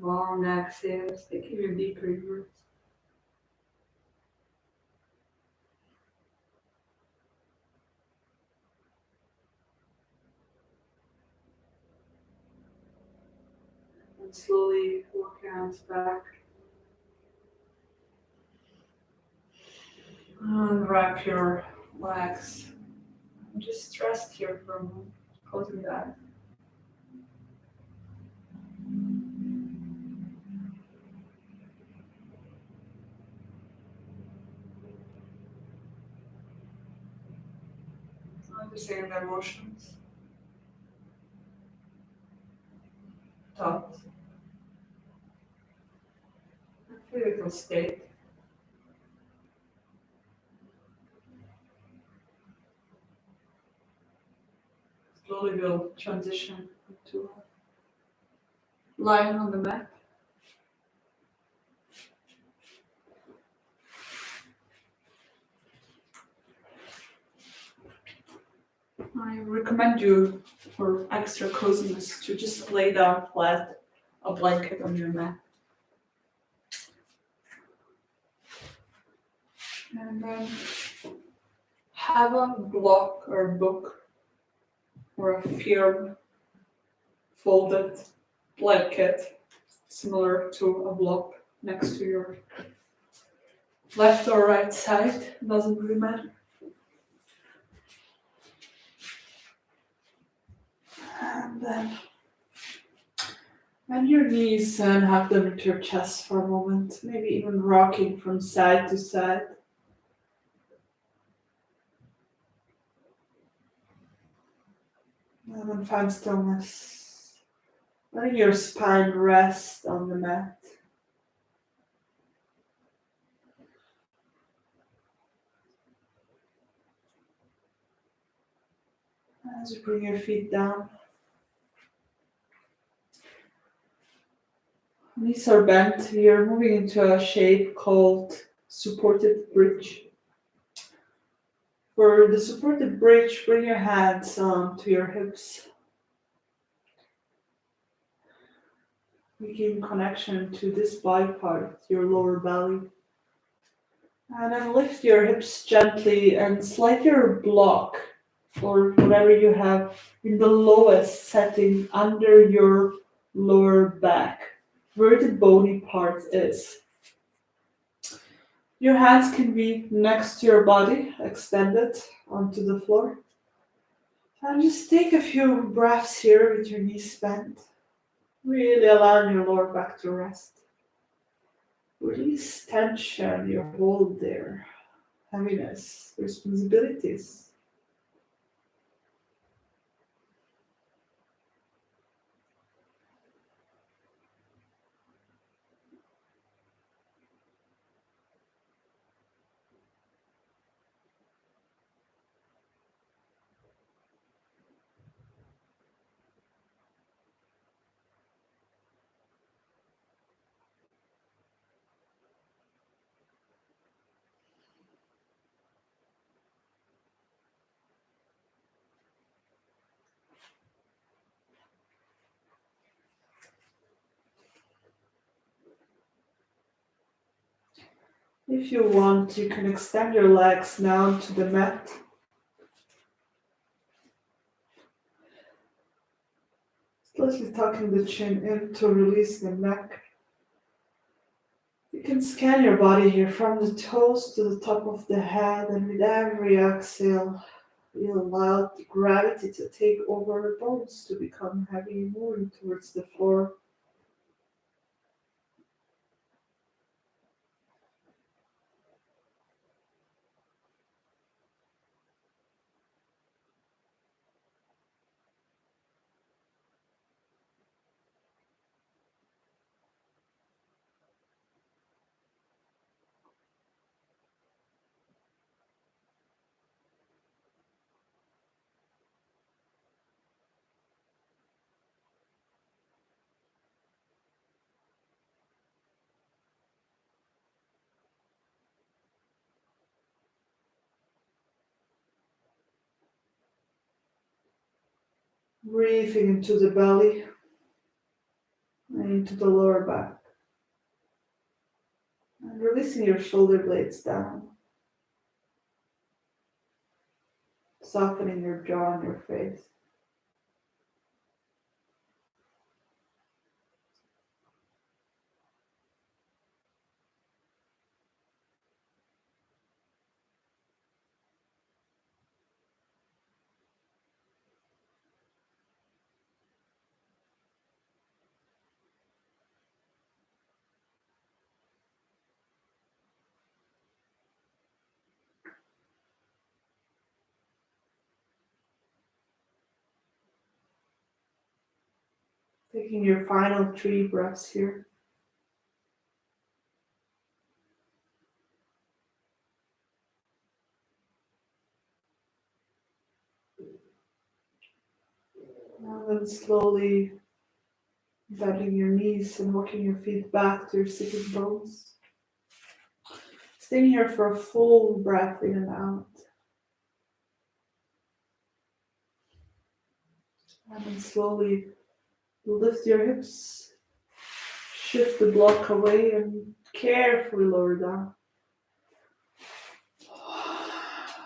Long exhales, taking you deeper inwards. And slowly walk your hands back. And wrap your legs. And just rest here for a moment, closing the eyes. Noticing the emotions, thoughts, and physical state. Slowly we'll transition to lying on the mat. I recommend you, for extra coziness, to just lay down flat a blanket on your mat. And then have a block or book or a firm folded blanket similar to a block next to your left or right side, doesn't really matter. And then bend your knees and have them into your chest for a moment, maybe even rocking from side to side. And then find stillness. Letting your spine rest on the mat. As you bring your feet down, knees are bent. You're moving into a shape called supported bridge. For the supported bridge, bring your hands onto your hips, making connection to this body part, your lower belly. And then lift your hips gently and slide your block or whatever you have in the lowest setting under your lower back, where the bony part is. Your hands can be next to your body, extended onto the floor. And just take a few breaths here with your knees bent. Really allowing your lower back to rest. Release tension you hold there, heaviness, responsibilities. If you want, you can extend your legs down to the mat. Slightly tucking the chin in to release the neck. You can scan your body here from the toes to the top of the head, and with every exhale, you allow the gravity to take over the bones to become heavy, moving towards the floor. Breathing into the belly and into the lower back. And releasing your shoulder blades down. Softening your jaw and your face. Taking your final 3 breaths here. And then slowly bending your knees and walking your feet back to your sitting bones. Staying here for a full breath in and out. And then slowly lift your hips, shift the block away, and carefully lower down.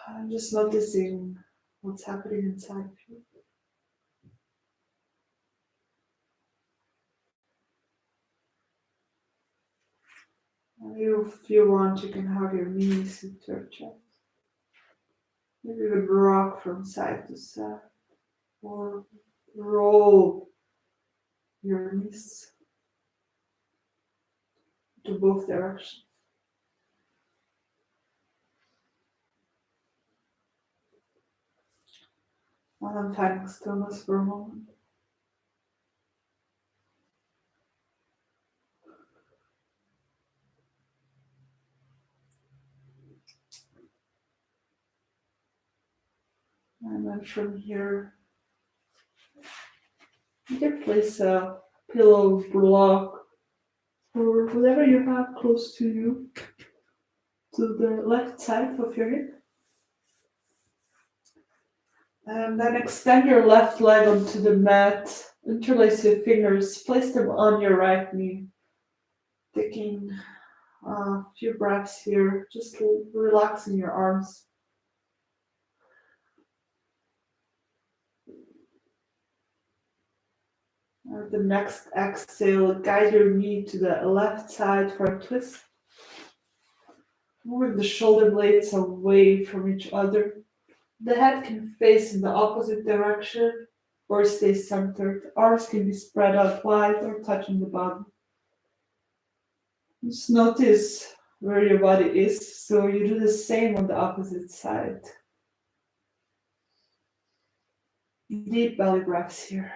I'm just noticing what's happening inside of you. And if you want, you can have your knees into your chest. Maybe even rock from side to side, or roll your knees to both directions. And I'm finding stillness for a moment. And then from here, you can place a pillow block or whatever you have close to you to the left side of your hip. And then extend your left leg onto the mat. Interlace your fingers, place them on your right knee. Taking a few breaths here, just relaxing your arms. The next exhale, guide your knee to the left side for a twist. Moving the shoulder blades away from each other. The head can face in the opposite direction or stay centered. Arms can be spread out wide or touching the bottom. Just notice where your body is, so you do the same on the opposite side. Deep belly breaths here.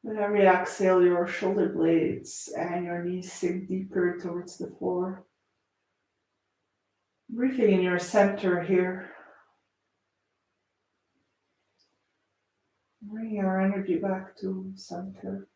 With every exhale, your shoulder blades and your knees sink deeper towards the floor. Breathing in your center here. Bring your energy back to center.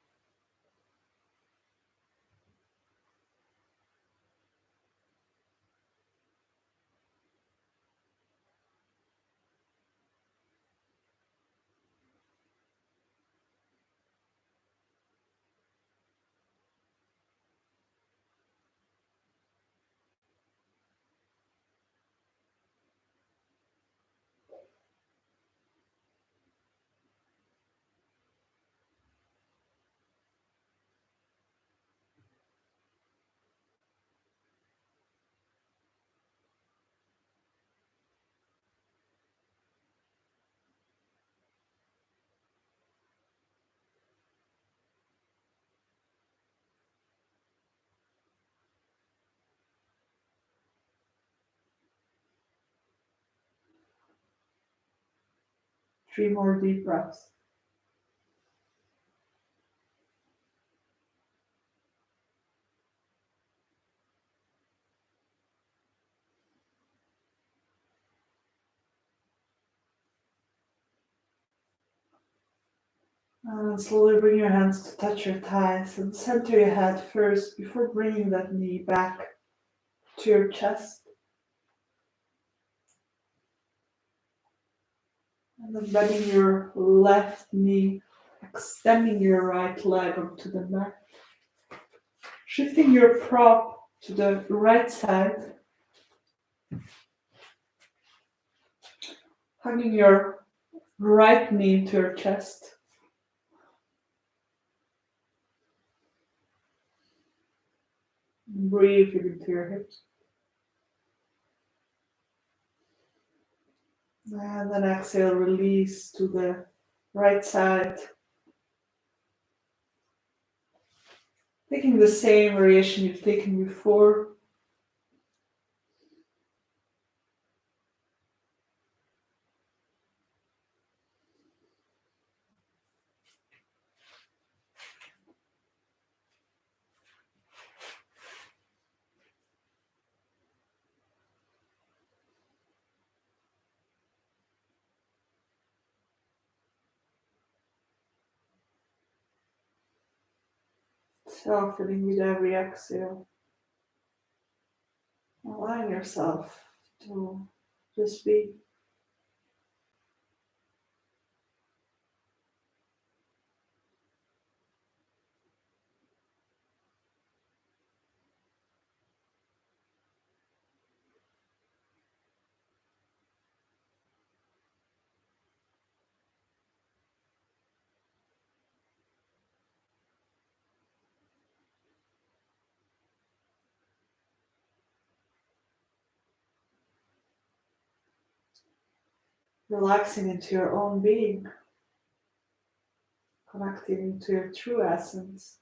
Three more deep breaths. And slowly bring your hands to touch your thighs and center your head first before bringing that knee back to your chest. And then bending your left knee, extending your right leg onto the mat. Shifting your prop to the right side. Hugging your right knee to your chest. Breathe into your hips. And then exhale, release to the right side. Taking the same variation you've taken before. Softening with every exhale. Allowing yourself to just be. relaxing into your own being, connecting into your true essence.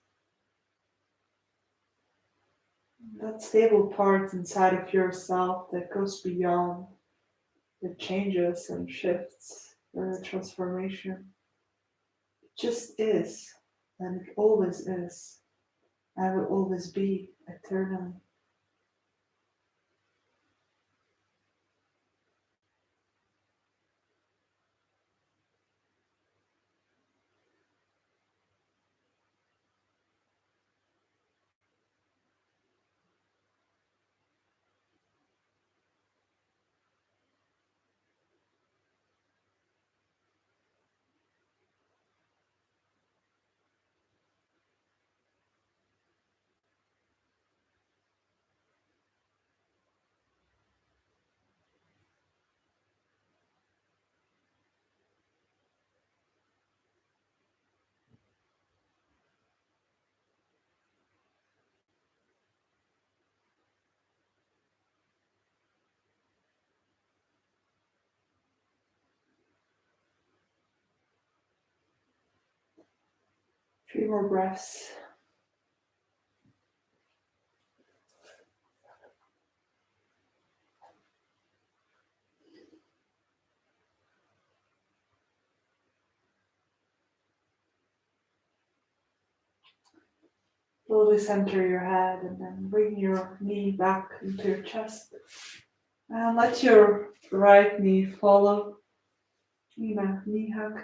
That stable part inside of yourself that goes beyond the changes and shifts or the transformation. It just is, and it always is, and will always be eternally. 3 more breaths. Slowly center your head and then bring your knee back into your chest. And let your right knee follow in a knee hug.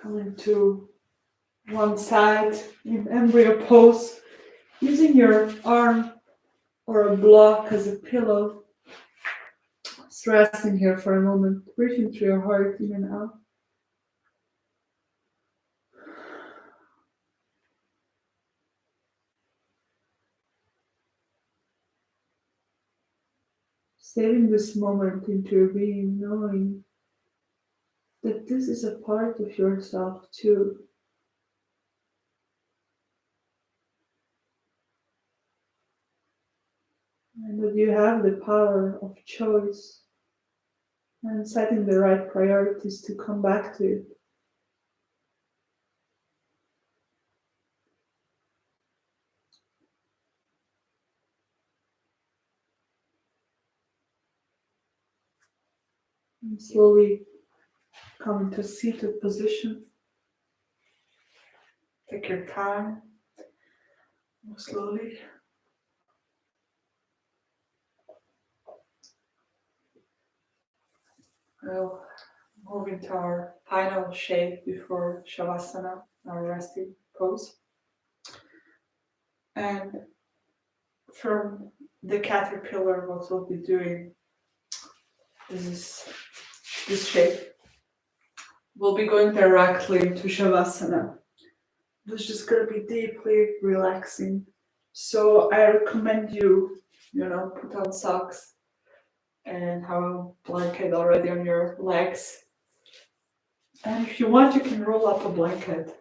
Coming to one side in embryo pose, using your arm or a block as a pillow. Just resting here for a moment, breathing through your heart in and out. Saving this moment into your being, knowing that this is a part of yourself too, and that you have the power of choice and setting the right priorities to come back to it. And slowly come into a seated position. Take your time, move slowly. We'll move into our final shape before Shavasana, our resting pose. And from the caterpillar, what we'll be doing is this shape. We'll be going directly to Shavasana. It's just going to be deeply relaxing. So I recommend you, put on socks and have a blanket already on your legs. And if you want, you can roll up a blanket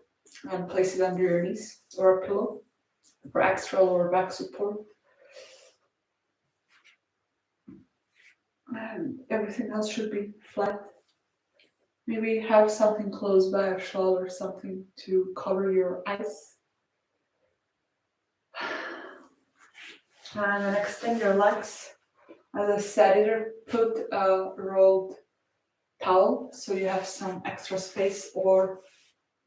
and place it under your knees or a pillow for extra lower back support. And everything else should be flat. Maybe have something close by, a shawl or something to cover your eyes. And then extend your legs. As I said, either put a rolled towel so you have some extra space, or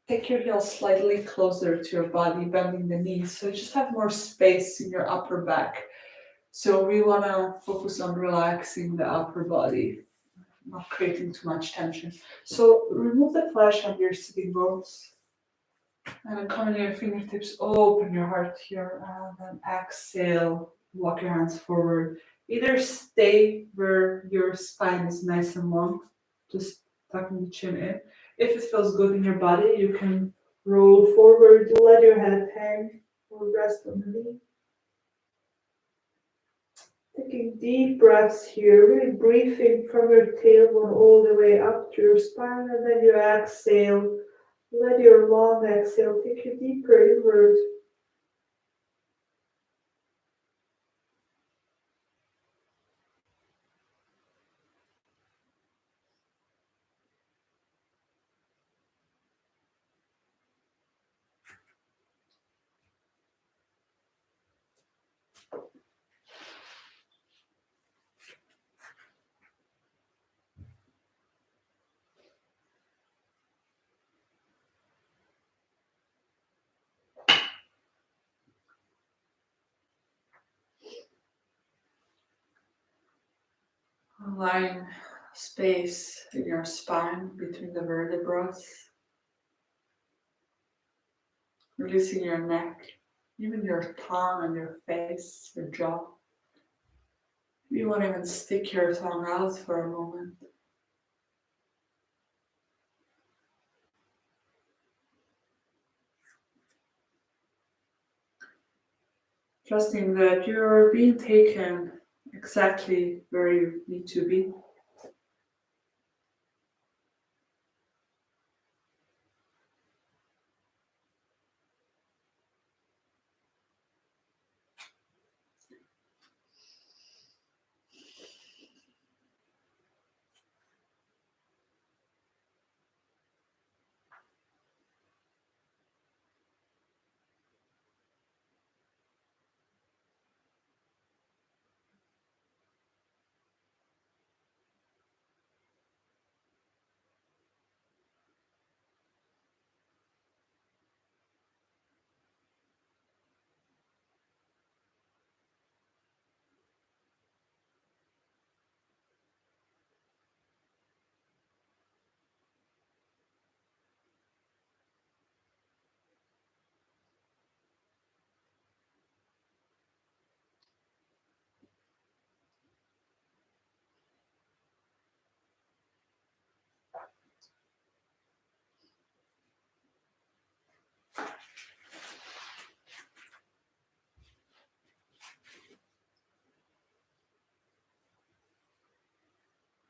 take your heels slightly closer to your body, bending the knees, so you just have more space in your upper back. So we want to focus on relaxing the upper body, not creating too much tension. So remove the flesh on your sitting bones. And then come in your fingertips, open your heart here, and then exhale, walk your hands forward. Either stay where your spine is nice and long, just tucking the chin in. If it feels good in your body, you can roll forward, let your head hang, or rest on the knee. Taking deep breaths here, really breathing from your tailbone all the way up to your spine, and then you exhale. Let your long exhale take you deeper inward. allowing space in your spine between the vertebrae, releasing your neck, even your tongue and your face, your jaw. You won't even stick your tongue out for a moment. Trusting that you're being taken exactly where you need to be.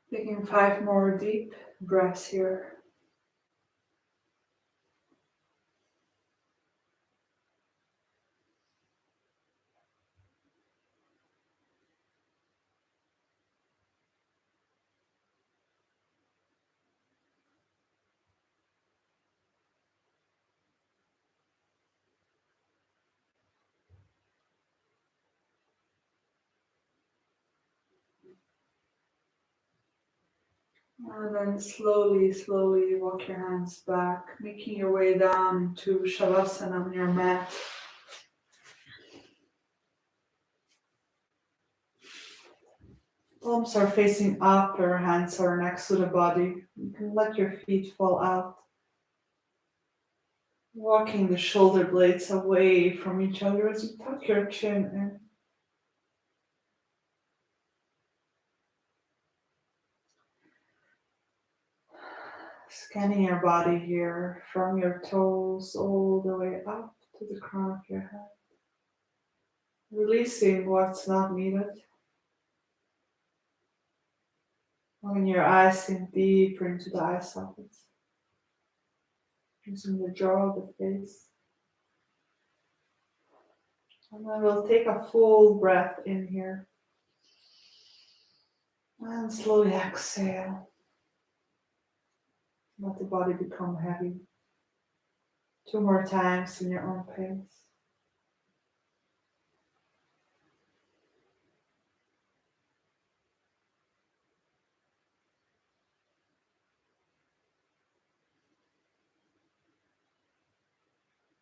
Taking 5 more deep breaths here. And then slowly walk your hands back, making your way down to Shavasana on your mat. Palms are facing up, your hands are next to the body. You can let your feet fall out. Walking the shoulder blades away from each other as you tuck your chin in. Scanning your body here from your toes all the way up to the crown of your head. Releasing what's not needed. Letting your eyes sink deeper into the eye sockets. Using the jaw, the face. And then we'll take a full breath in here. And slowly exhale. Let the body become heavy. 2 more times in your own pace.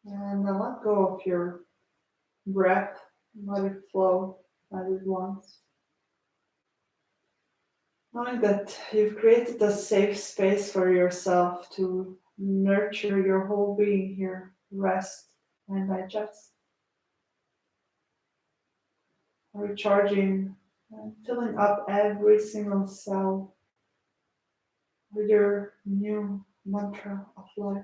And then let go of your breath. Let it flow as it wants. Knowing that you've created a safe space for yourself to nurture your whole being here, rest and digest. Recharging and filling up every single cell with your new mantra of life.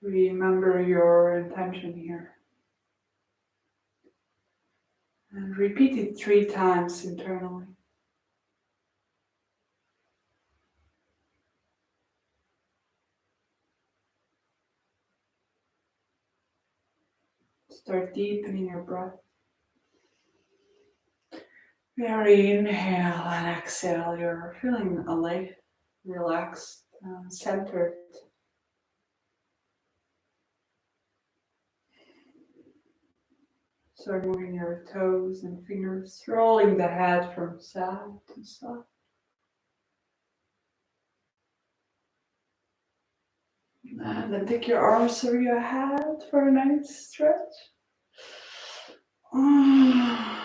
Remember your intention here and repeat it 3 times internally. Start deepening your breath. Very inhale and exhale. You're feeling alive, relaxed, centered. Start moving your toes and fingers, rolling the head from side to side. And then take your arms over your head for a nice stretch. And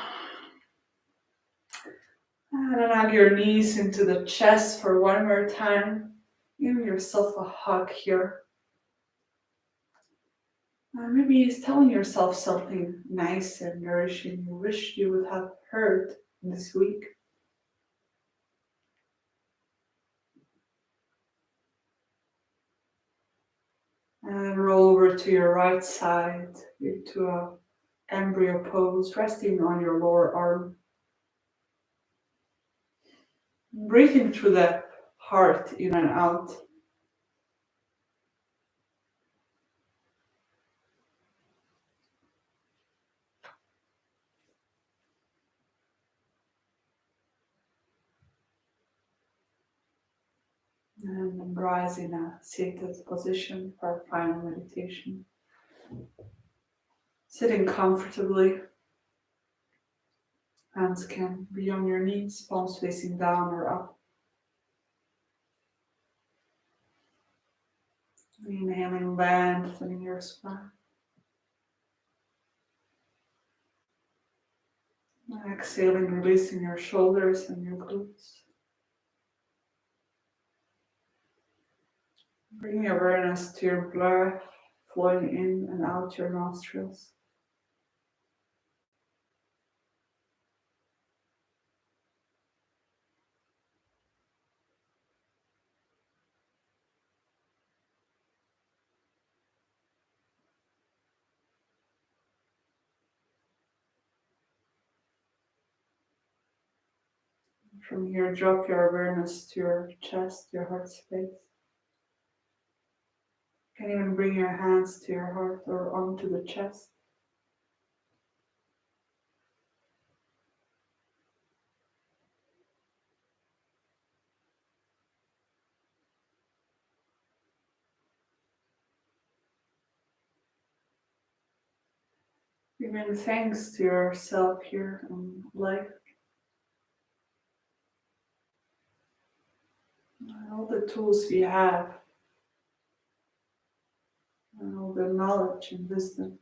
then hug your knees into the chest for one more time. Give yourself a hug here. Maybe it's telling yourself something nice and nourishing you wish you would have heard this week. And roll over to your right side into a embryo pose, resting on your lower arm. Breathing through the heart in and out. And then rise in a seated position for our final meditation. Sitting comfortably. Hands can be on your knees, palms facing down or up. Inhaling, lengthening your spine. Exhaling, releasing your shoulders and your glutes. Bringing awareness to your breath, flowing in and out your nostrils. From here, drop your awareness to your chest, your heart space. You can even bring your hands to your heart or onto the chest. Giving thanks to yourself here in life. All the tools we have, and all the knowledge and wisdom.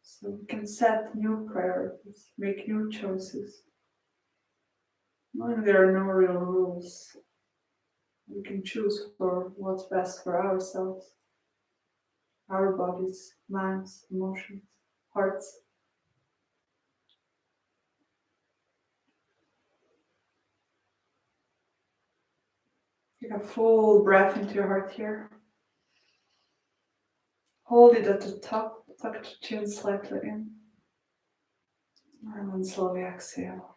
So we can set new priorities, make new choices. Knowing there are no real rules, we can choose for what's best for ourselves, our bodies, minds, emotions, hearts. Take a full breath into your heart here. Hold it at the top, tuck the chin slightly in, and then slowly exhale.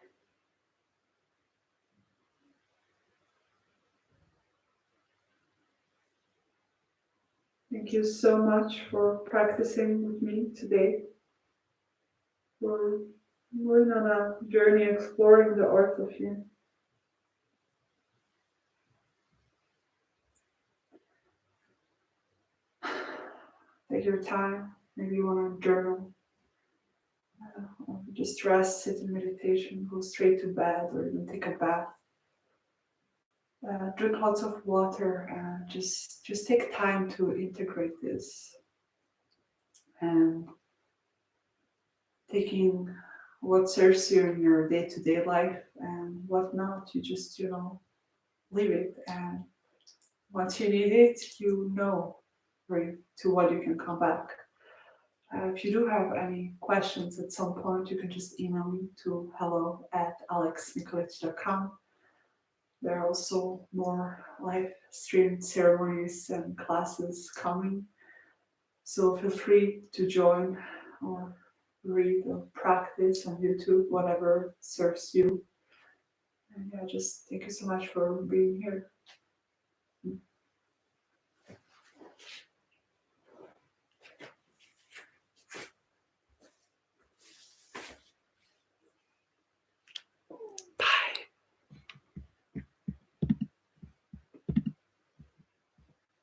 Thank you so much for practicing with me today. We're going on a journey exploring the art of yin. Take your time. Maybe you want to journal, or just rest, sit in meditation, go straight to bed, or even take a bath. Drink lots of water, and just take time to integrate this, and taking what serves you in your day-to-day life and what not. You just leave it, and once you need it, you know to what you can come back. If you do have any questions at some point, you can just email me to hello@alexnikolic.com. There are also more live streamed ceremonies and classes coming, so feel free to join or read or practice on YouTube, whatever serves you. And yeah, just thank you so much for being here.